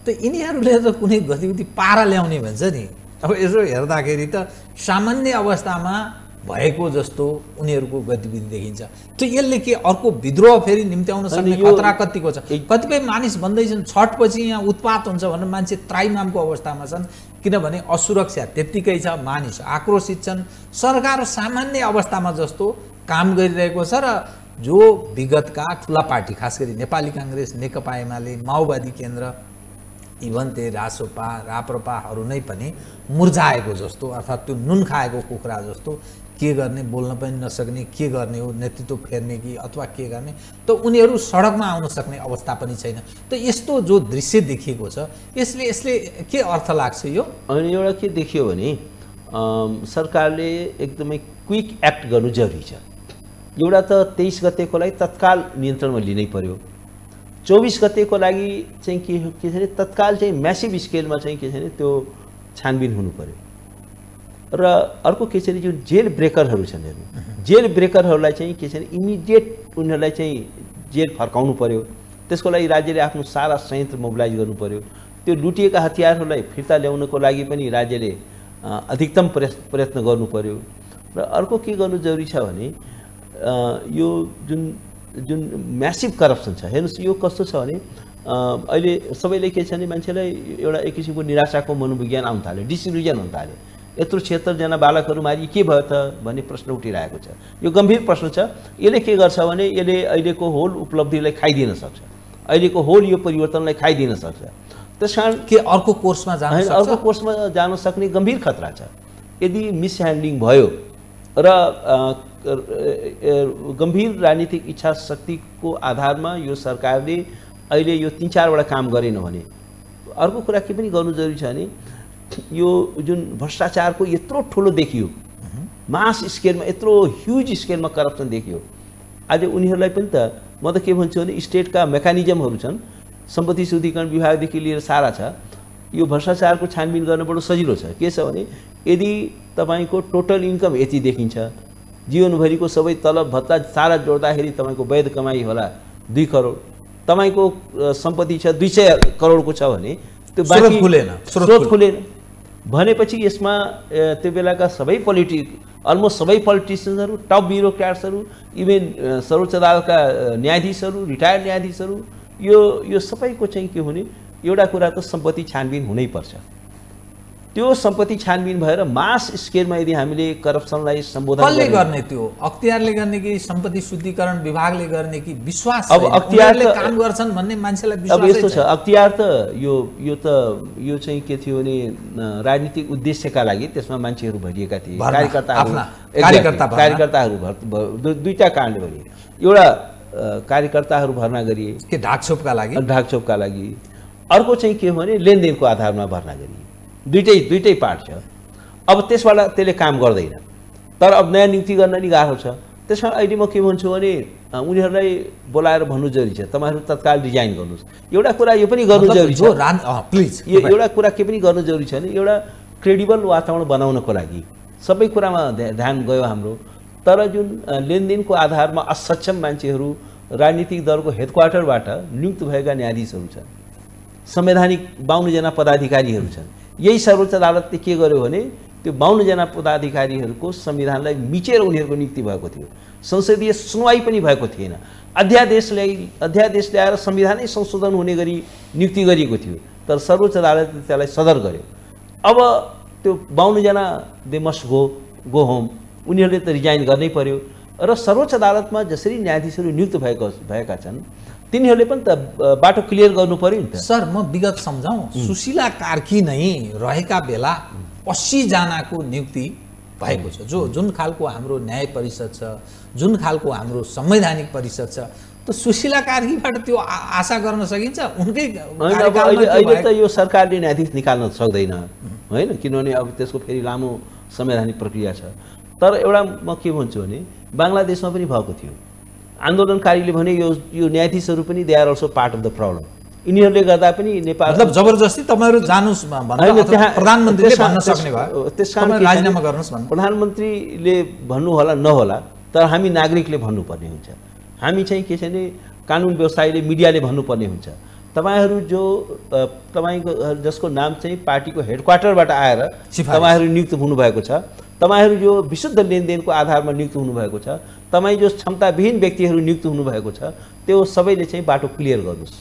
त यिनीहरूले त कुनै गतिविधि पारा ल्याउने भन्छ नि, अब यसो हेर्दाखेरि त सामान्य अवस्थामा भएको जस्तो उनीहरूको गतिविधि देखिन्छ। त्यो यसले के अर्को विद्रोह फेरि निम्त्याउन सक्ने खतरा कतिको छ? कतिपय मानिस भन्दैछन् छठपछि यहाँ उत्पात हुन्छ भनेर मान्छे त्राइमामको अवस्थामा छन्, किनभने असुरक्षा त्यत्तिकै छ, मानिस आक्रोशित छन्, सरकार सामान्य अवस्थामा जस्तो काम गरिरहेको छ। र जो विगतका ठुला पार्टी खास गरी नेपाली काङ्ग्रेस, नेकपा एमाले, माओवादी केन्द्र, इभन त्यो रासोपा राप्रपाहरू नै पनि मुर्झाएको जस्तो, अर्थात् त्यो नुन खाएको कुखुरा जस्तो, के गर्ने बोल्न पनि नसक्ने, के गर्ने हो नेतृत्व फेर्ने कि अथवा के गर्ने, त उनीहरू सडकमा आउन सक्ने अवस्था पनि छैन। त यस्तो जो दृश्य देखिएको छ यसले के अर्थ लाग्छ यो? अनि एउटा के देखियो भने सरकारले एकदमै क्विक एक्ट गर्नु जरुरी छ। एउटा त 23 गतेको लागि तत्काल नियन्त्रणमा लिनै पर्यो। 24 गतेको लागि चाहिँ के छ भने तत्काल चाहिँ म्यासिभ स्केलमा चाहिँ के छ भने त्यो छानबिन हुनु पर्यो। र अर्को के छ भने जुन जेल ब्रेकरहरू छन्, जेल ब्रेकरहरूलाई चाहिँ के छ भने इमिडिएट उनीहरूलाई चाहिँ जेल फर्काउनु पर्यो। त्यसको लागि राज्यले आफ्नो सारा संयन्त्र मोबिलाइज गर्नु पर्यो। त्यो लुटिएका हतियारहरूलाई फिर्ता ल्याउनको लागि पनि राज्यले अधिकतम प्रयत्न गर्नु पर्यो। र अर्को के गर्नु जरुरी छ भने यो जुन म्यासिभ करप्सन छ, हेर्नुहोस् यो कस्तो छ भने अहिले सबैले के छ भने मान्छेलाई एउटा एक किसिमको निराशाको मनोविज्ञान आउन थाल्यो, डिसिल्युजन हुन थाल्यो। यत्रो 76 बालकहरू मारि के भयो त भन्ने प्रश्न उठिरहेको छ। यो गम्भीर प्रश्न छ। यसले के गर्छ भने यसले अहिलेको होल उपलब्धिलाई खाइदिन सक्छ, अहिलेको होल यो परिवर्तनलाई खाइदिन सक्छ। त्यसकारण के अर्को कोर्समा जान सक्ने गम्भीर खतरा छ। यदि मिसह्यान्डलिङ भयो र गम्भीर राजनीतिक इच्छा शक्तिको आधारमा यो सरकारले अहिले यो 3-4 वटा काम गरेन भने अर्को कुरा के पनि गर्नु जरुरी छ भने यो जुन भ्रष्टाचारको यत्रो ठुलो देखियो, मास स्केलमा यत्रो ह्युज स्केलमा करप्सन देखियो, आज उनीहरूलाई पनि त म त के भन्छु भने स्टेटका मेकानिजमहरू छन्, सम्पत्ति शुद्धिकरण विभागदेखि लिएर सारा छ। यो भ्रष्टाचारको छानबिन गर्न बडो सजिलो छ। के छ भने यदि तपाईँको टोटल इन्कम यति देखिन्छ, जीवनभरिको सबै तलब भत्ता सारा जोड्दाखेरि तपाईँको वैध कमाई होला 2 करोड, तपाईँको सम्पत्ति छ 200 करोडको छ भने त्यो बाँकी स्रोत खुलेन भनेपछि यसमा त्यो बेलाका सबै अलमोस्ट सबै पोलिटिसियन्सहरू, टप ब्युरोक्राट्सहरू, इभन सर्वोच्च अदालतका न्यायाधीशहरू, रिटायर्ड न्यायाधीशहरू, यो सबैको चाहिँ के हुने एउटा कुरा त सम्पत्ति छानबिन हुनैपर्छ। त्यो सम्पत्ति छानबिन भएर मास स्केलमा यदि हामीले करप्सनलाई सम्बोधन कसले गर्ने, त्यो अख्तियारले गर्ने कि सम्पत्ति शुद्धिकरण विभागले गर्ने कि विश्वास? अब अख्तियारले काम गर्छन् भन्ने मान्छेलाई विश्वास। अब यस्तो छ, अख्तियार त यो चाहिँ के थियो भने राजनीतिक उद्देश्यका लागि त्यसमा मान्छेहरू भरिएका थिए, कार्यकर्ताहरू दुईटा कारणले भरिए। एउटा कार्यकर्ताहरू भर्ना गरिए के ढाकछोपका लागि, अर्को चाहिँ के हो भने लेनदेनको आधारमा भर्ना गरिए। दुईटै पार्ट छ। अब त्यसबाट त्यसले काम गर्दैन, तर अब नयाँ नियुक्ति गर्न नि गाह्रो छ। त्यसकारण अहिले म के भन्छु भने उनीहरूलाई बोलाएर भन्नु जरुरी छ, तपाईँहरू तत्काल डिजाइन गर्नुहोस्। एउटा कुरा यो पनि गर्नु जरुरी छ, प्लिज, एउटा कुरा के पनि गर्नु जरुरी छ भने एउटा क्रेडिबल वातावरण बनाउनको लागि सबै कुरामा ध्यान गयो हाम्रो। तर जुन लेनदेनको आधारमा असक्षम मान्छेहरू राजनीतिक दलको हेडक्वार्टरबाट नियुक्त भएका न्यायाधीशहरू छन्, संवैधानिक 52 जना पदाधिकारीहरू छन्। यही सर्वोच्च अदालतले के गर्यो भने त्यो 52 जना पदाधिकारीहरूको संविधानलाई मिचेर उनीहरूको नियुक्ति भएको थियो, संसदीय सुनवाई पनि भएको थिएन, अध्यादेश ल्याएर संविधानै संशोधन हुने गरी नियुक्ति गरिएको थियो, तर सर्वोच्च अदालतले त्यसलाई सदर गर्यो। अब त्यो 52 जना दे मस्ट गो होम, उनीहरूले त रिजाइन गर्नै पर्यो। र सर्वोच्च अदालतमा जसरी न्यायाधीशहरू नियुक्त भएका छन् तिनीहरूले पनि त बाटो क्लियर गर्नु पर्यो नि त। सर म विगत सम्झाउँ, सुशीला कार्की नै रहेका बेला 80 जनाको नियुक्ति भएको छ। जुन खालको हाम्रो न्याय परिषद छ, जुन खालको हाम्रो संवैधानिक परिषद छ, त सुशीला कार्कीबाट त्यो आशा गर्न सकिन्छ उनकै अहिले त यो सरकारले न्यायाधीश निकाल्न सक्दैन होइन, किनभने अब त्यसको फेरि लामो संवैधानिक प्रक्रिया छ। तर एउटा म के भन्छु भने बङ्गलादेशमा पनि भएको थियो, आन्दोलनकारीले भने यो न्यायाधीशहरू पनि they are also part of the problem, यिनीहरूले गर्दा पनि नेपाल मतलब जबरजस्ती तपाईहरु जानुस् भन्दा प्रधानमन्त्रीले भन्न सक्ने भयो त्यसकारण राजीनामा गर्नुस् भन्नु प्रधानमन्त्रीले भन्नु होला नहोला, तर हामी नागरिकले भन्नुपर्ने हुन्छ। हामी चाहिँ के छ भने कानुन व्यवस्थाले मिडियाले भन्नुपर्ने हुन्छ। तपाईहरु जो तपाईको जसको नाम चाहिँ पार्टीको हेडक्वार्टरबाट आएर तपाईहरु नियुक्त हुनुभएको छ, तपाईहरु जो विशुद्ध लेनदेनको आधारमा नियुक्त हुनुभएको छ, तपाई जो क्षमताविहीन व्यक्तिहरू नियुक्त हुनुभएको छ, त्यो सबैले चाहिँ बाटो क्लियर गर्नुस्।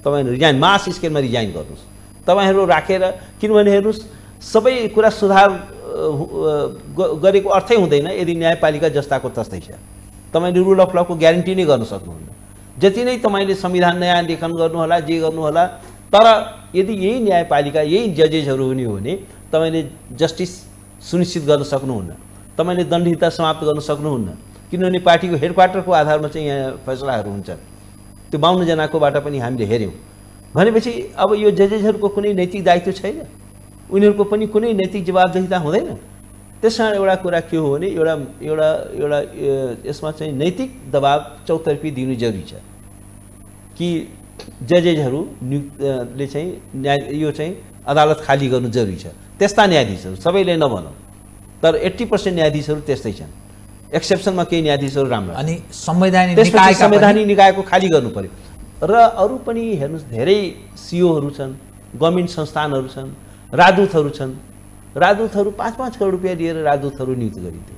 तपाईहरु रिजाइन मास स्केलमा रिजाइन गर्नुस्। तपाईहरु राखेर किनभने हेर्नुस् सबै कुरा सुधार गरेको अर्थै हुँदैन यदि न्यायपालिका जस्ताको तस्तै छ। तपाईले रुल अफ लको ग्यारेन्टी नै गर्न सक्नुहुन्न। जति नै तपाईले संविधान नयाँ लेखन गर्नु होला जे गर्नु होला, तर यदि यही न्यायपालिका यही जजेसहरू हुने हो भने तपाईले जस्टिस सुनिश्चित गर्न सक्नुहुन्न, तपाईले दण्डहीनता समाप्त गर्न सक्नुहुन्न, किनभने पार्टीको हेडक्वार्टरको आधारमा चाहिँ यहाँ फैसलाहरू हुन्छन्। त्यो 52 जनाकोबाट पनि हामीले हेर्यौं भनेपछि अब यो जजेसहरूको कुनै नैतिक दायित्व छैन, उनीहरूको पनि कुनै नैतिक जवाबदेहिता हुँदैन। त्यसकारण एउटा कुरा के हो भने एउटा एउटा एउटा यसमा चाहिँ नैतिक दबाब चौतर्फी दिनु जरुरी छ कि जजेसहरूले चाहिँ यो चाहिँ अदालत खाली गर्नु जरुरी छ। त्यस्ता न्यायाधीशहरू सबैले नभनौँ, तर 80% न्यायाधीशहरू त्यस्तै छन्, एक्सेप्सनमा केही न्यायाधीशहरू राम्रो। अनि संवैधानिक निकायको खाली गर्नु पर्यो। र अरू पनि हेर्नुस् धेरै सीओहरू छन्, गभर्नमेन्ट संस्थानहरू छन्, राजदूतहरू छन्। राजदूतहरू 5-5 करोड रुपियाँ दिएर राजदूतहरू नियुक्त गरिन्थे।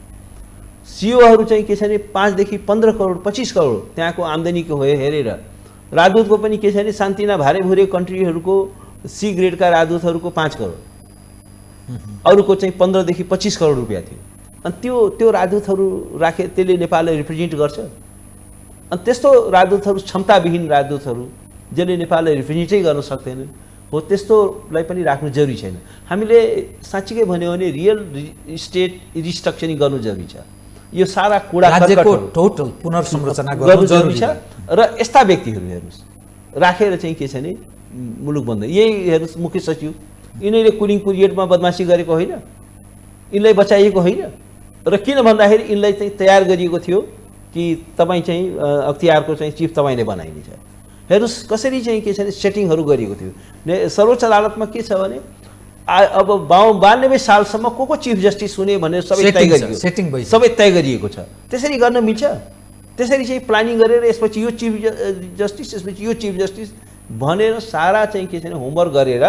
सीओहरू चाहिँ के छ भने 5 देखि 15 करोड 25 करोड त्यहाँको आम्दानीको हेरेर राजदूतको पनि के छ भने सान्तिना भारे कन्ट्रीहरूको सी ग्रेडका राजदूतहरूको 5 करोड, अरूको चाहिँ 15 देखि 25 करोड रुपियाँ थियो। अनि त्यो राजदूतहरू राखे त्यसले नेपाललाई रिप्रेजेन्ट गर्छ। अनि त्यस्तो राजदूतहरू क्षमताविहीन राजदूतहरू जसले नेपाललाई रिप्रेजेन्टै गर्न सक्दैनन् हो, त्यस्तोलाई पनि राख्नु जरुरी छैन। हामीले साँच्चीकै भन्यो भने रियल स्टेट रिस्ट्रक्चरिङ गर्नु जरुरी छ। यो सारा कुरा राज्यको टोटल पुनर्संरचना गर्नु जरुरी छ। र यस्ता व्यक्तिहरू हेर्नुस् राखेर चाहिँ के छ भने मुलुक बन्द। यही हेर्नुस् मुख्य सचिव यिनीहरूले कुलिङ पिरियडमा बदमासी गरेको होइन, यिनलाई बचाइएको होइन। र किन भन्दाखेरि यिनलाई चाहिँ तयार गरिएको थियो कि तपाईँ चाहिँ अख्तियारको चाहिँ चिफ तपाईँले बनाइनेछ। हेर्नुस् कसरी चाहिँ के छ भने सेटिङहरू गरिएको थियो। सर्वोच्च अदालतमा के छ भने अब 92 सालसम्म को चिफ जस्टिस हुने भनेर सबै तय गरिएको, सबै तय गरिएको छ। त्यसरी गर्न मिल्छ? त्यसरी चाहिँ प्लानिङ गरेर यसपछि यो चिफ जस्टिस यसपछि यो चिफ जस्टिस भनेर सारा चाहिँ के छ भने होमवर्क गरेर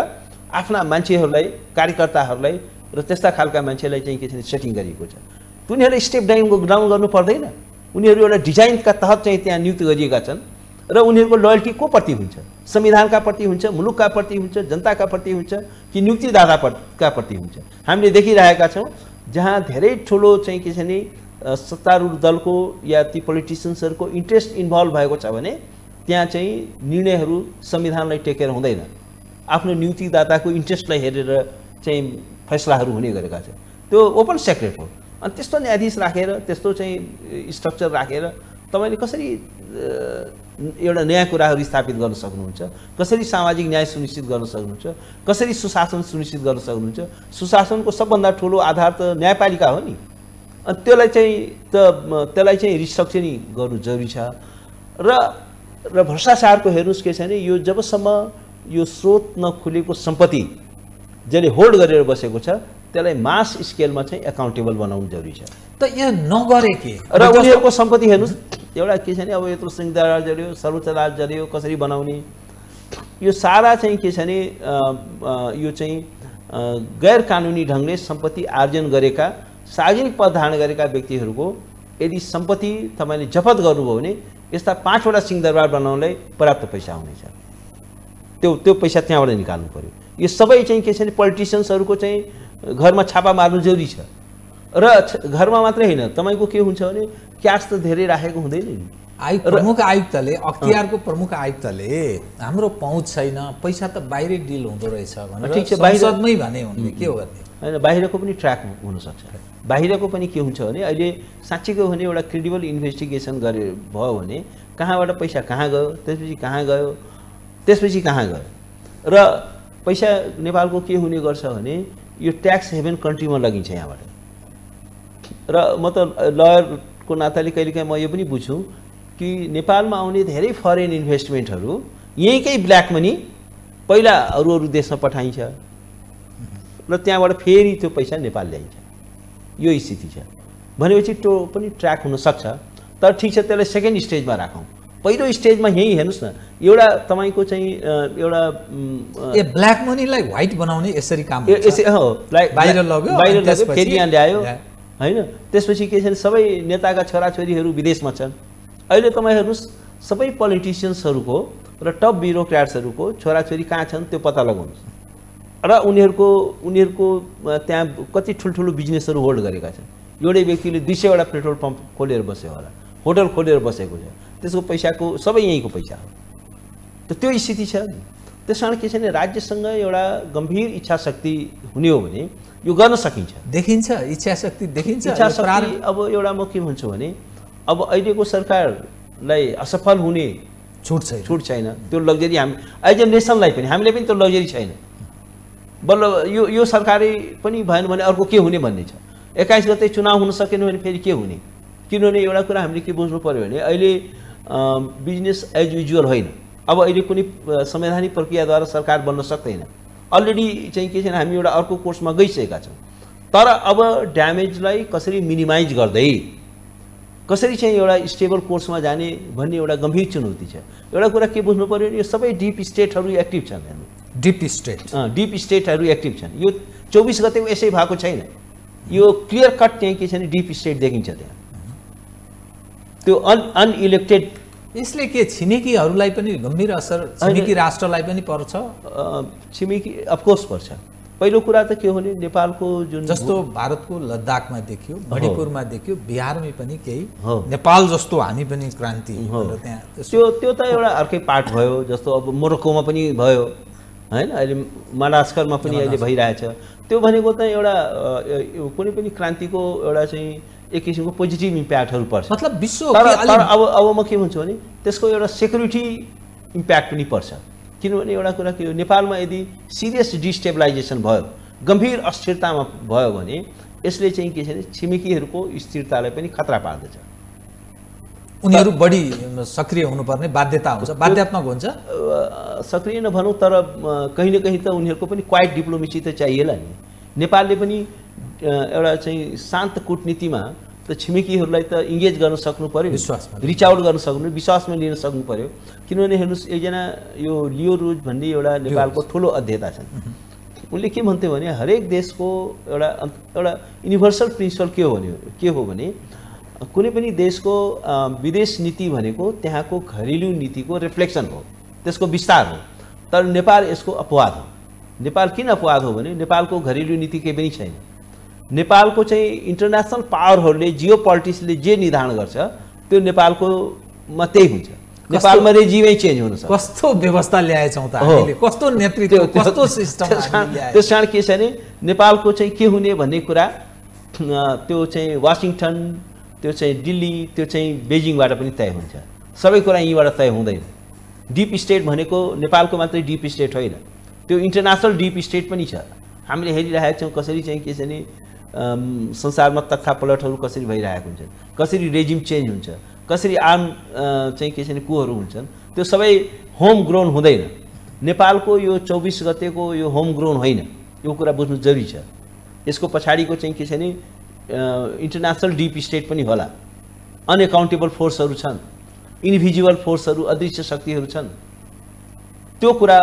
आफ्ना मान्छेहरूलाई कार्यकर्ताहरूलाई र त्यस्ता खालका मान्छेलाई चाहिँ के छ भने सेटिङ गरिएको छ। उनीहरूले स्टेप डाउन गर्नु पर्दैन। उनीहरू एउटा डिजाइनका तहत चाहिँ त्यहाँ नियुक्त गरिएका छन् र उनीहरूको लोयल्टी को प्रति हुन्छ? संविधानका प्रति हुन्छ, मुलुकका प्रति हुन्छ, जनताका प्रति हुन्छ कि नियुक्तिदाताका प्रति हुन्छ? हामीले देखिरहेका छौँ जहाँ धेरै ठुलो चाहिँ के छ भने सत्तारूढ दलको या ती पोलिटिसियन्सहरूको इन्ट्रेस्ट इन्भल्भ भएको छ भने त्यहाँ चाहिँ निर्णयहरू संविधानलाई टेकेर हुँदैन, आफ्नो नियुक्तिदाताको इन्ट्रेस्टलाई हेरेर चाहिँ फैसलाहरू हुने गरेका छन्। त्यो ओपन सेक्रेट हो। अनि त्यस्तो न्यायाधीश राखेर त्यस्तो चाहिँ स्ट्रक्चर राखेर तपाईँले कसरी एउटा नयाँ कुराहरू स्थापित गर्न सक्नुहुन्छ? कसरी सामाजिक न्याय सुनिश्चित गर्न सक्नुहुन्छ? कसरी सुशासन सुनिश्चित गर्न सक्नुहुन्छ? सुशासनको सबभन्दा ठुलो आधार त न्यायपालिका हो नि। अनि त्यसलाई चाहिँ रिस्ट्रक्चरिङ गर्नु जरुरी छ। र भ्रष्टाचारको हेर्नुस् के छ भने यो जबसम्म यो स्रोत नखुलेको सम्पत्ति जसले होल्ड गरेर बसेको छ त्यसलाई मास स्केलमा चाहिँ एकाउन्टेबल बनाउनु जरुरी छ। त यो नगरे के? र उनीहरूको सम्पत्ति हेर्नुस् एउटा के छ भने अब यत्रो सिंहदरबार जल्यो, सर्वोच्च अदालत जल्यो, कसरी बनाउने? यो सारा चाहिँ के छ भने यो चाहिँ गैर कानुनी ढङ्गले सम्पत्ति आर्जन गरेका सार्वजनिक पद धारण गरेका व्यक्तिहरूको यदि सम्पत्ति तपाईँले जफत गर्नुभयो भने यस्ता 5 वटा सिंहदरबार बनाउनलाई पर्याप्त पैसा हुनेछ। त्यो पैसा त्यहाँबाट निकाल्नु पर्यो। यो सबै चाहिँ के छ भने पोलिटिसियन्सहरूको चाहिँ घरमा छापा मार्नु जरुरी छ। र घरमा मात्रै होइन, तपाईँको के हुन्छ भने क्यास त धेरै राखेको हुँदैन नि। प्रमुख आयुक्तले अख्तियारको प्रमुख आयुक्तले हाम्रो पहुँच छैन, पैसा त बाहिरै डिल हुँदो रहेछ भनेर संसदमै भने उनले के हो गर्ने? होइन, बाहिरको पनि ट्र्याक हुनसक्छ। बाहिरको पनि के हुन्छ भने अहिले साँच्चीको भने एउटा क्रेडिबल इन्भेस्टिगेसन भयो भने कहाँबाट पैसा कहाँ गयो, त्यसपछि कहाँ गयो, त्यसपछि कहाँ गयो। र पैसा नेपालको के हुने गर्छ भने यो ट्याक्स हेभन कन्ट्रीमा लगिन्छ यहाँबाट। र म त लयरको नाताले कहिलेकाहीँ म यो पनि बुझ्छु कि नेपालमा आउने धेरै फरेन इन्भेस्टमेन्टहरू यहीँकै ब्ल्याक मनी पहिला अरू देशमा पठाइन्छ र त्यहाँबाट फेरि त्यो पैसा नेपाल ल्याइन्छ। यो स्थिति छ भनेपछि त्यो पनि ट्र्याक हुनसक्छ। तर ठिक छ, त्यसलाई सेकेन्ड स्टेजमा राखौँ। पहिलो स्टेजमा यहीँ हेर्नुहोस् न, एउटा तपाईँको चाहिँ एउटा ब्ल्याक मनीलाई व्हाइट बनाउने यसरी काम बाहिर लग्यो फेरि यहाँ ल्यायो होइन। त्यसपछि के छ, सबै नेताका छोराछोरीहरू विदेशमा छन्। अहिले तपाईँ हेर्नुहोस्, सबै पोलिटिसियन्सहरूको र टप ब्युरोक्राट्सहरूको छोराछोरी कहाँ छन् त्यो पत्ता लगाउनुहोस्। र उनीहरूको त्यहाँ कति ठुल्ठुलो बिजनेसहरू होल्ड गरेका छन्। एउटै व्यक्तिले 200वटा पेट्रोल पम्प खोलेर बस्यो होला, होटल खोलेर बसेको छ, त्यसको पैसाको सबै यहीँको पैसा हो। त त्यो स्थिति छ। त्यस कारण के छ भने राज्यसँग एउटा गम्भीर इच्छा शक्ति हुने हो भने यो गर्न सकिन्छ, देखिन्छ, इच्छा शक्ति देखिन्छ। इच्छा शक्ति अब एउटा म के भन्छु भने अब अहिलेको सरकारलाई असफल हुने छुट छैन। त्यो लग्जरी हामी एज ए नेसनलाई पनि हामीले पनि त्यो लग्जरी छैन। बल्ल यो सरकारै पनि भएन भने अर्को के हुने भन्ने छ। 21 गते चुनाव हुन सकेन भने फेरि के हुने। किनभने एउटा कुरा हामीले के बुझ्नु पर्यो भने अहिले बिजनेस एज युजुअल होइन। अब अहिले कुनै संवैधानिक प्रक्रियाद्वारा सरकार बन्न सक्दैन। अलरेडी चाहिँ के छ भने हामी एउटा अर्को कोर्समा गइसकेका छौँ। तर अब ड्यामेजलाई कसरी मिनिमाइज गर्दै कसरी चाहिँ एउटा स्टेबल कोर्समा जाने भन्ने एउटा गम्भीर चुनौती छ। एउटा कुरा के बुझ्नु पर्यो भने यो सबै डिप स्टेटहरू एक्टिभ छन्। डिप स्टेटहरू एक्टिभ छन्। यो 24 गतेको यसै भएको छैन। यो क्लियर कट चाहिँ के छ भने डिप स्टेट देखिन्छ त्यहाँ। त्यो अनइलेक्टेड। यसले के छिमेकीहरूलाई पनि गम्भीर असर, छिमेकी राष्ट्रलाई पनि पर्छ? छिमेकी अफकोर्स पर्छ। पहिलो कुरा त के हो भने नेपालको जुन जस्तो भारतको लद्दाखमा देखियो, मणिपुरमा देखियो, बिहारमै पनि केही नेपाल जस्तो हामी पनि क्रान्ति त्यहाँ त्यो त एउटा अर्कै पार्ट भयो। जस्तो अब मोरक्कोमा पनि भयो होइन, अहिले माडागास्करमा पनि अहिले भइरहेछ। त्यो भनेको त एउटा कुनै पनि क्रान्तिको एउटा चाहिँ एक किसिमको पोजिटिभ इम्प्याक्टहरू पर्छ। मतलब विश्व तर अब म के भन्छु भने त्यसको एउटा सेक्युरिटी इम्प्याक्ट पनि पर्छ। किनभने एउटा कुरा के हो, नेपालमा यदि सिरियस डिस्टेबलाइजेसन भयो, गम्भीर अस्थिरतामा भयो भने यसले चाहिँ के छ भने छिमेकीहरूको स्थिरतालाई पनि खतरा पार्दछ। उनीहरू बढी सक्रिय हुनुपर्ने बाध्यता हुन्छ, बाध्यात्मक हुन्छ। सक्रिय नभनौँ तर कहीँ न कहीँ त उनीहरूको पनि क्वाइट डिप्लोमेसी त चाहिएला नि। नेपालले पनि एउटा चाहिँ शान्त कूटनीतिमा त छिमेकीहरूलाई त इङ्गेज गर्न सक्नु पर्यो, रिच आउट गर्न सक्नु, विश्वासमा लिन सक्नु पर्यो। किनभने हेर्नुहोस्, एकजना यो लियो रुज भन्ने एउटा नेपालको ठुलो अध्येता छन्। उनले के भन्थ्यो भने हरेक देशको एउटा युनिभर्सल प्रिन्सिपल के हो भने कुनै पनि देशको विदेश नीति भनेको त्यहाँको घरेलु नीतिको रिफ्लेक्सन हो, त्यसको विस्तार हो। तर नेपाल यसको अपवाद हो। नेपाल किन अपवाद हो भने नेपालको घरेलु नीति केही पनि छैन। नेपालको चाहिँ इन्टरनेसनल पावरहरूले, जियो पोलिटिक्सले जे निर्धारण गर्छ त्यो नेपालकोमा त्यही हुन्छ। नेपालमा रेजिमै चेन्ज हुन सक्छ। कस्तो व्यवस्था ल्याएछौँ त हामीले, कस्तो नेतृत्व, कस्तो सिस्टम। त्यस कारण के छ भने नेपालको चाहिँ के हुने भन्ने कुरा त्यो चाहिँ वासिङटन, त्यो चाहिँ दिल्ली, त्यो चाहिँ बेजिङबाट पनि तय हुन्छ। सबै कुरा यहीँबाट तय हुँदैन। डिप स्टेट भनेको नेपालको मात्रै डिप स्टेट होइन, त्यो इन्टरनेसनल डिप स्टेट पनि छ। हामीले हेरिरहेका छौँ कसरी चाहिँ के छ भने संसारमा तख्तापलटहरू कसरी भइरहेको हुन्छन्, कसरी रेजिम चेन्ज हुन्छ, कसरी आर्म चाहिँ के छ भने कुहरू हुन्छन्। त्यो सबै होम ग्रोन हुँदैन। नेपालको यो 24 गतेको यो होम ग्रोन होइन, यो कुरा बुझ्नु जरुरी छ। यसको पछाडिको चाहिँ के छ भने इन्टरनेसनल डिप स्टेट पनि होला। अनएकाउन्टेबल फोर्सहरू छन्, इन्भिजिबल फोर्सहरू, अदृश्य शक्तिहरू छन्। त्यो कुरा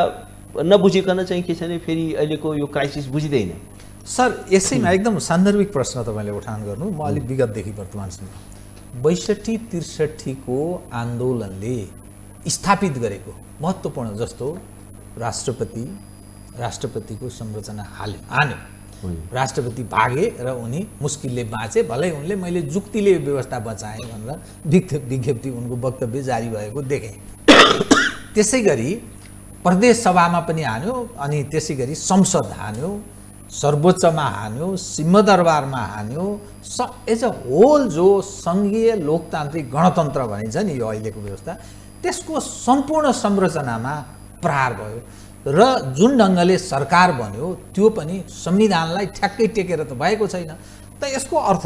नबुझिकन चाहिँ के छ भने फेरि अहिलेको यो क्राइसिस बुझिँदैन। सर, यसैमा एकदम सान्दर्भिक प्रश्न तपाईँले उठान गर्नु, म अलिक विगतदेखि वर्तमानसम्म 62-63 को आन्दोलनले स्थापित गरेको महत्त्वपूर्ण, जस्तो राष्ट्रपतिको संरचना हान्यो, राष्ट्रपति भागे र उनी मुस्किलले बाँचे, भलै उनले मैले जुक्तिले व्यवस्था बचाएँ भनेर विज्ञप्ति, उनको वक्तव्य जारी भएको देखेँ। त्यसै गरी प्रदेश सभामा पनि हान्यो, अनि त्यसै गरी संसद हान्यो, सर्वोच्चमा हान्यो, सिंहदरबारमा हान्यो, एज अ होल जो सङ्घीय लोकतान्त्रिक गणतन्त्र भनिन्छ नि यो अहिलेको व्यवस्था, त्यसको सम्पूर्ण संरचनामा प्रहार भयो र जुन ढङ्गले सरकार बन्यो त्यो पनि संविधानलाई ठ्याक्कै टेकेर त भएको छैन। त यसको अर्थ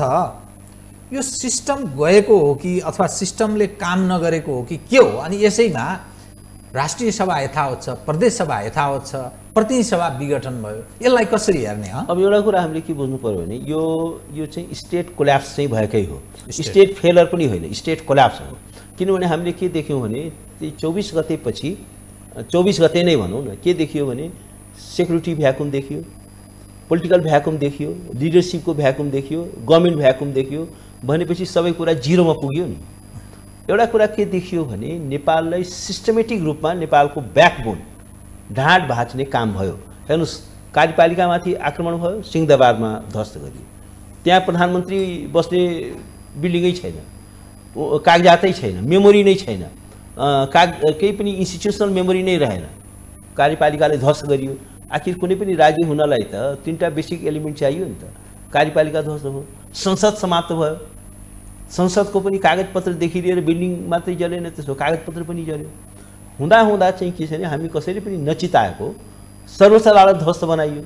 यो सिस्टम गएको हो कि अथवा सिस्टमले काम नगरेको हो कि के हो? अनि यसैमा राष्ट्रिय सभा यथावत छ, प्रदेश सभा यथावत छ, प्रतिनिधि सभा विघटन भयो, यसलाई कसरी हेर्ने? अब एउटा कुरा हामीले के बुझ्नु पर्यो भने यो चाहिँ स्टेट कोल्याप्स चाहिँ भएकै हो, स्टेट फेलर पनि होइन, स्टेट कोल्याप्स हो। किनभने हामीले के देख्यौँ भने 24 गतेपछि, 24 गते नै भनौँ न, के देखियो भने सेक्युरिटी भ्याकुम देखियो, पोलिटिकल भ्याकुम देखियो, लिडरसिपको भ्याकुम देखियो, गभर्मेन्ट भ्याकुम देखियो, भनेपछि सबै कुरा जिरोमा पुग्यो नि। एउटा कुरा के देखियो भने नेपाललाई सिस्टमेटिक रूपमा नेपालको ब्याकबोन ढाँड भाँच्ने काम भयो। हेर्नुहोस्, कार्यपालिकामाथि आक्रमण भयो, सिंहदरबारमा ध्वस्त गरियो, त्यहाँ प्रधानमन्त्री बस्ने बिल्डिङै छैन, कागजातै छैन, मेमोरी नै छैन, केही पनि इन्स्टिट्युसनल मेमोरी नै रहेन, कार्यपालिकाले ध्वस्त गरियो। आखिर कुनै पनि राज्य हुनलाई त 3टा बेसिक एलिमेन्ट चाहियो नि त। कार्यपालिका ध्वस्त भयो, संसद समाप्त भयो, संसदको पनि कागजपत्रदेखि लिएर बिल्डिङ मात्रै जलेन, त्यसको कागजपत्र पनि जल्यो। हुँदा चाहिँ के छ भने हामी कसैले पनि नचिताएको सर्वोच्च अदालत ध्वस्त बनाइयो,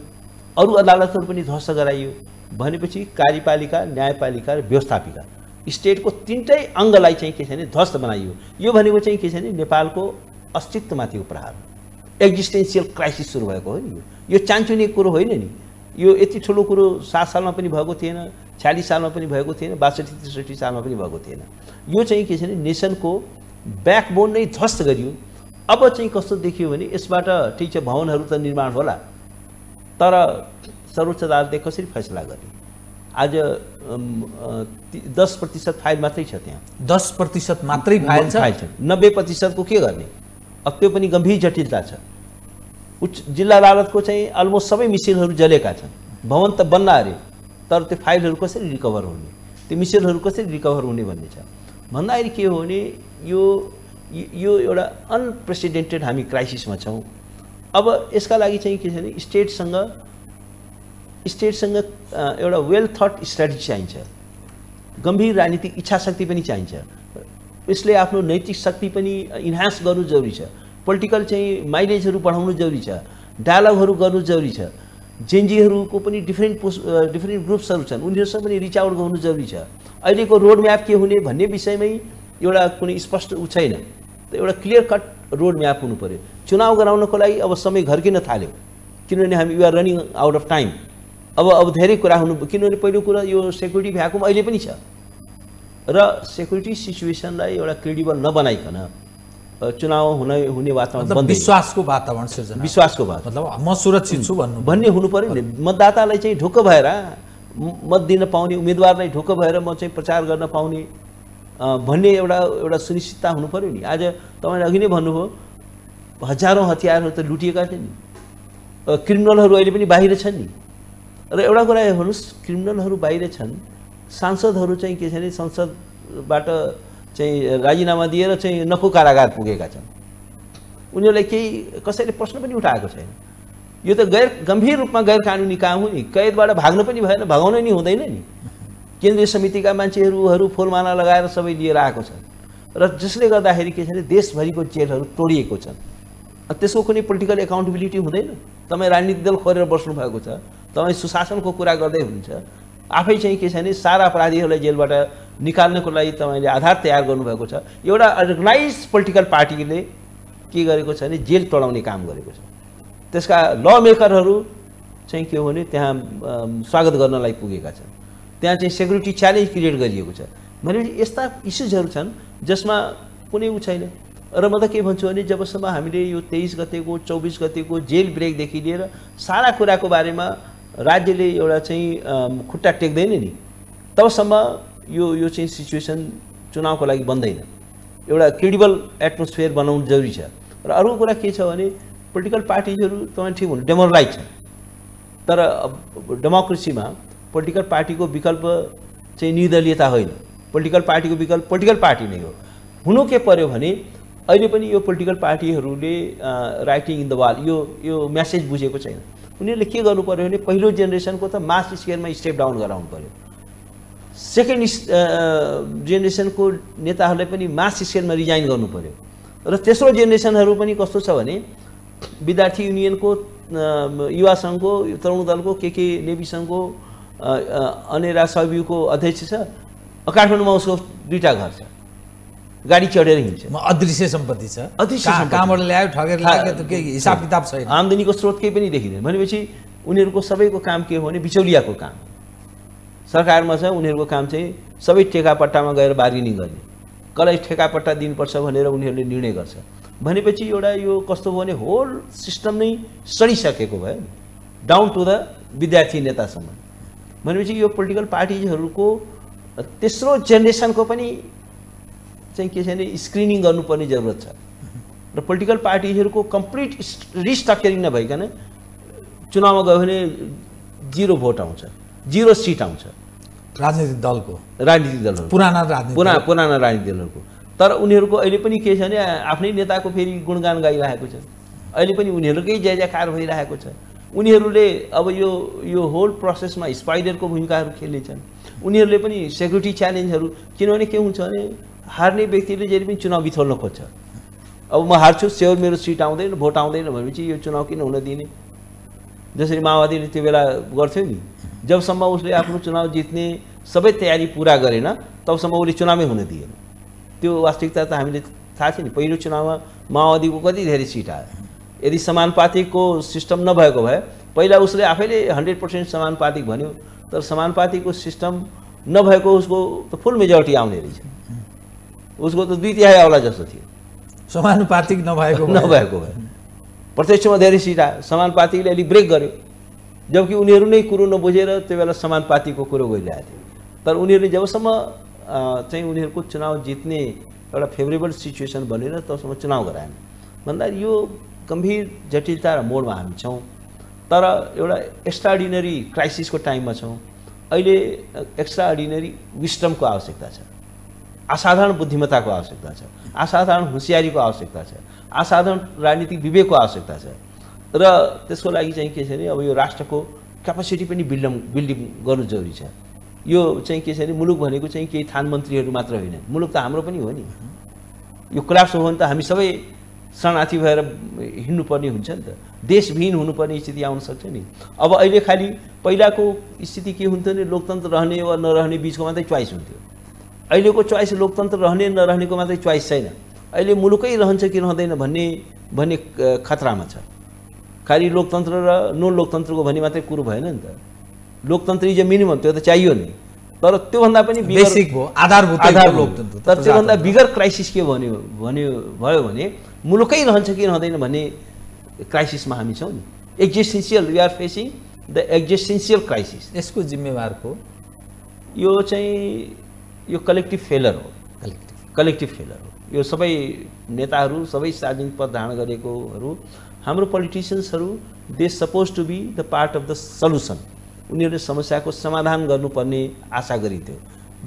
अरू अदालतहरू पनि ध्वस्त गराइयो, भनेपछि कार्यपालिका, न्यायपालिका र व्यवस्थापिका स्टेटको 3टै अङ्गलाई चाहिँ के छ भने ध्वस्त बनाइयो। यो भनेको चाहिँ के छ भने नेपालको अस्तित्वमाथिको प्रहार, एक्जिस्टेन्सियल क्राइसिस सुरु भएको हो नि। यो चान्चुने कुरो होइन नि, यो यति ठुलो कुरो 7 सालमा पनि भएको थिएन, 46 सालमा पनि भएको थिएन, 62-63 सालमा पनि भएको थिएन। यो चाहिँ के छ भने नेसनको ब्याकबोन नै ध्वस्त गरियो। अब चाहिँ कस्तो देखियो भने यसबाट ठिक छ भवनहरू त निर्माण होला, तर सर्वोच्च अदालतले कसरी फैसला गर्ने? आज 10% फाइल मात्रै छ, त्यहाँ 10% मात्रै फाइल छ, 90% को के गर्ने? अब त्यो पनि गम्भीर जटिलता छ। उच्च जिल्ला अदालतको चाहिँ अलमोस्ट सबै मिसिनहरू जलेका छन्, भवन त बन्न अरे, तर त्यो फाइलहरू कसरी रिकभर हुने, त्यो मिसिनहरू कसरी रिकभर हुने भन्ने छ। भन्दाखेरि के हो भने यो एउटा अनप्रेसिडेन्टेड हामी क्राइसिसमा छौँ। अब यसका लागि चाहिँ के छ भने स्टेटसँग एउटा वेल थट स्ट्राटेजी चाहिन्छ, गम्भीर राजनीतिक इच्छाशक्ति पनि चाहिन्छ, यसले आफ्नो नैतिक शक्ति पनि इन्हान्स गर्नु जरुरी छ, पोलिटिकल चाहिँ माइलेजहरू बढाउनु जरुरी छ, डायलगहरू गर्नु जरुरी छ, जेएनजीहरूको पनि डिफ्रेन्ट ग्रुप्सहरू छन्, उनीहरूसँग पनि रिच आउट गर्नु जरुरी छ। अहिलेको रोड म्याप के हुने भन्ने विषयमै एउटा कुनै स्पष्ट छैन, त एउटा क्लियर कट रोड म्याप हुनु पर्यो। चुनाव गराउनको लागि अब समय घर्किन थाल्यो, किनभने हामी we are running out of time. अब धेरै कुरा हुनु, किनभने पहिलो कुरा यो सेक्युरिटी भ्याकुम अहिले पनि छ र सेक्युरिटी सिचुएसनलाई एउटा क्रेडिबल नबनाइकन चुनाव हुने वातावरण बन्द, विश्वासको वातावरण सिर्जना, विश्वासको वातावरण, मतलब म सुरक्षित छु भन्ने हुनु पर्यो नि। मतदातालाई चाहिँ ढुक्क भएर मत दिन पाउने, उम्मेदवारलाई ढुक्क भएर म चाहिँ प्रचार गर्न पाउने भन्ने एउटा सुनिश्चितता हुनु पर्यो नि। आज तपाईँले अघि नै भन्नुभयो हजारौँ हतियारहरू त लुटिएका थिए नि, क्रिमिनलहरू अहिले पनि बाहिर छन् नि। र एउटा कुरा हेर्नुहोस्, क्रिमिनलहरू बाहिर छन्, सांसदहरू चाहिँ के छ भने संसदबाट चाहिँ राजीनामा दिएर चाहिँ नखो कारागार पुगेका छन्, उनीहरूलाई केही कसैले प्रश्न पनि उठाएको छैन। यो त गम्भीर रूपमा गैर कानुनी काम हो नि, कैदबाट भाग्नु पनि भएन, भगाउन नि हुँदैन नि। केन्द्रीय समितिका मान्छेहरू फुलमाला लगाएर सबै लिएर आएको छन् र जसले गर्दाखेरि के छ भने देशभरिको जेलहरू तोडिएको छन्। त्यसको कुनै पोलिटिकल एकाउन्टेबिलिटी हुँदैन। तपाईँ राजनीतिक दल खोलेर बस्नु भएको छ, तपाईँ सुशासनको कुरा गर्दै हुनुहुन्छ, आफै चाहिँ के छ भने सारा अपराधीहरूलाई जेलबाट निकाल्नको लागि तपाईँले आधार तयार गर्नुभएको छ। एउटा अर्गनाइज पोलिटिकल पार्टीले के गरेको छ भने जेल तोडाउने काम गरेको छ। त्यसका ल मेकरहरू चाहिँ के हो भने त्यहाँ स्वागत गर्नलाई पुगेका छन्, त्यहाँ चाहिँ सेक्युरिटी च्यालेन्ज क्रिएट गरिएको छ। भनेपछि यस्ता इस्युजहरू छन् जसमा कुनै छैन। र म त के भन्छु भने जबसम्म हामीले यो 23 गतेको 24 गतेको जेल ब्रेकदेखि लिएर सारा कुराको बारेमा राज्यले एउटा चाहिँ खुट्टा टेक्दैन नि, तबसम्म यो चाहिँ सिचुएसन चुनावको लागि बन्दैन। एउटा क्रेडिबल एटमोस्फियर बनाउनु जरुरी छ। र अर्को कुरा के छ भने पोलिटिकल पार्टिजहरू तपाईँ ठिक हुनु डेमोरलाइज छ, तर डेमोक्रेसीमा पोलिटिकल पार्टीको विकल्प चाहिँ निर्दलीयता होइन, पोलिटिकल पार्टीको विकल्प पोलिटिकल पार्टी नै हो। हुनु के पर्यो भने अहिले पनि यो पोलिटिकल पार्टीहरूले राइटिङ इन द वाल यो मेसेज बुझेको छैन। उनीहरूले के गर्नु पर्यो भने पहिलो जेनेरेसनको त मास स्केलमा स्टेप डाउन गराउनु पर्यो। सेकेन्ड जेनेरेसनको नेताहरूलाई पनि मास स्केलमा रिजाइन गर्नु पर्यो र तेस्रो जेनेरेसनहरू पनि कस्तो छ भने विद्यार्थी युनियनको युवा सङ्घको तरुण दलको के नेवी सङ्घको अनेरा सहयोगको अध्यक्ष छ, काठमाडौँमा उसको 2टा घर छ, गाडी चढेर हिँड्छ, अदृश्य सम्पत्ति छ, अदृश्य कहाँबाट ल्यायो ठगेर ल्यायो त्यो केही हिसाब किताब छैन, आम्दानीको स्रोत केही पनि देखिँदैन। भनेपछि उनीहरूको सबैको काम के हो भने बिचौलियाको काम। सरकारमा छ उनीहरूको काम चाहिँ सबै ठेकापट्टामा गएर बार्गेनिङ गर्ने, कसलाई ठेकापट्टा दिनुपर्छ भनेर उनीहरूले निर्णय गर्छ। भनेपछि एउटा यो कस्तो भयो भने होल सिस्टम नै सडिसकेको भयो डाउन टु द विद्यार्थी नेतासम्म। भनेपछि यो पोलिटिकल पार्टिजहरूको तेस्रो जेनेरेसनको पनि चाहिँ के छ भने स्क्रिनिङ गर्नुपर्ने जरुरत छ र पोलिटिकल पार्टिजहरूको कम्प्लिट रिस्ट्रक्चरिङ नभइकन चुनावमा गयो भने 0 भोट आउँछ, 0 सिट आउँछ राजनीतिक दलको, राजनीतिक दलहरू, पुराना राजनीतिक दलहरूको। तर उनीहरूको अहिले पनि के छ भने आफ्नै नेताको फेरि गुणगान गाइरहेको छ, अहिले पनि उनीहरूकै जय जयकार भइरहेको छ। उनीहरूले अब यो होल प्रोसेसमा स्पाइडरको भूमिकाहरू खेल्नेछन्। उनीहरूले पनि सेक्युरिटी च्यालेन्जहरू, किनभने के हुन्छ भने हार्ने व्यक्तिले जहिले पनि चुनाव बिथोल्न खोज्छ। अब म हार्छु, स्योर मेरो सिट आउँदैन, भोट आउँदैन भनेपछि यो चुनाव किन हुन दिने। जसरी माओवादीले त्यो बेला गर्थ्यो नि, जबसम्म उसले आफ्नो चुनाव जित्ने सबै तयारी पुरा गरेन तबसम्म उसले चुनावै हुन दिएन। त्यो वास्तविकता त हामीले थाहा छ नि। पहिलो चुनावमा माओवादीको कति धेरै सिट आयो। यदि समानुपातिकको सिस्टम नभएको भए पहिला उसले आफैले 100% समानुपातिक भन्यो, तर समानुपातिकको सिस्टम नभएको उसको त फुल मेजोरिटी आउने रहेछ। उसको त 2/3 आउला जस्तो थियो समानुपातिक नभएको भए। प्रत्यक्षमा धेरै सिट आयो, समानुपातिकले अलिक ब्रेक गर्यो, जबकि उनीहरू नै कुरो नबुझेर त्यो बेला समानुपातिकको कुरो गरिरहेको थियो। तर उनीहरूले जबसम्म चाहिँ उनीहरूको चुनाव जित्ने एउटा फेभरेबल सिचुएसन बनेन तबसम्म चुनाव गराएन। भन्दा यो गम्भीर जटिलता र मोडमा हामी छौँ। तर एउटा एक्स्ट्राअर्डिनरी क्राइसिसको टाइममा छौँ। अहिले एक्स्ट्राअर्डिनरी विस्डमको आवश्यकता छ, असाधारण बुद्धिमत्ताको आवश्यकता छ, असाधारण होसियारीको आवश्यकता छ, असाधारण राजनीतिक विवेकको आवश्यकता छ। र त्यसको लागि चाहिँ के छ भने अब यो राष्ट्रको क्यापासिटी पनि बिल्डिङ गर्नु जरुरी छ। यो चाहिँ के छ भने मुलुक भनेको चाहिँ केही थान मन्त्रीहरू मात्र होइन, मुलुक त हाम्रो पनि हो नि। यो कोल्याप्स हो भने त हामी सबै शरणार्थी भएर हिँड्नुपर्ने हुन्छ नि त, देशविहीन हुनुपर्ने स्थिति आउन सक्छ नि। अब अहिले खालि पहिलाको स्थिति के हुन्थ्यो भने लोकतन्त्र रहने वा नरहने बिचको मात्रै चोइस हुन्थ्यो। अहिलेको चोइस लोकतन्त्र रहने नरहनेको मात्रै चोइस छैन। अहिले मुलुकै रहन्छ कि रहँदैन भन्ने खतरामा छ। खालि लोकतन्त्र र नो लोकतन्त्रको भन्ने मात्रै कुरो भएन नि त। लोकतन्त्र इज अ मिनिमम, त्यो त चाहियो नि। तर त्योभन्दा पनि बेसिक हो, आधारभूत लोकतन्त्र। तर त्योभन्दा बिगर क्राइसिस के भयो भने मुलुकै रहन्छ कि रहँदैन भन्ने क्राइसिसमा हामी छौँ नि। Existential, we are facing the existential crisis. यसको जिम्मेवार को? यो चाहिँ यो कलेक्टिभ फेलर हो। कलेक्टिभ फेलर हो यो। सबै नेताहरू, सबै सार्वजनिक पद धारण गरेकोहरू, हाम्रो पोलिटिसियन्सहरू, they suppose to be the part of the solution. उनीहरूले समस्याको समाधान गर्नुपर्ने आशा गरिन्थ्यो,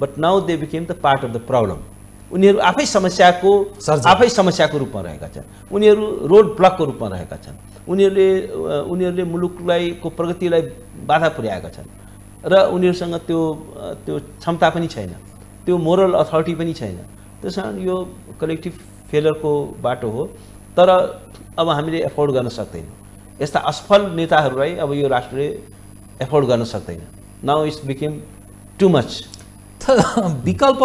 but now they became the part of the problem. उनीहरू आफै समस्याको रूपमा रहेका छन्। उनीहरू रोड ब्लकको रूपमा रहेका छन्। उनीहरूले मुलुकलाई को प्रगतिलाई बाधा पुर्याएका छन् र उनीहरूसँग त्यो क्षमता पनि छैन, त्यो मोरल अथोरिटी पनि छैन। त्यस कारण यो कलेक्टिभ फेलरको बाटो हो। तर अब हामीले एफोर्ड गर्न सक्दैनौँ। यस्ता असफल नेताहरूलाई अब यो राष्ट्रले एफोर्ड गर्न सक्दैन। Now it's became too much. विकल्प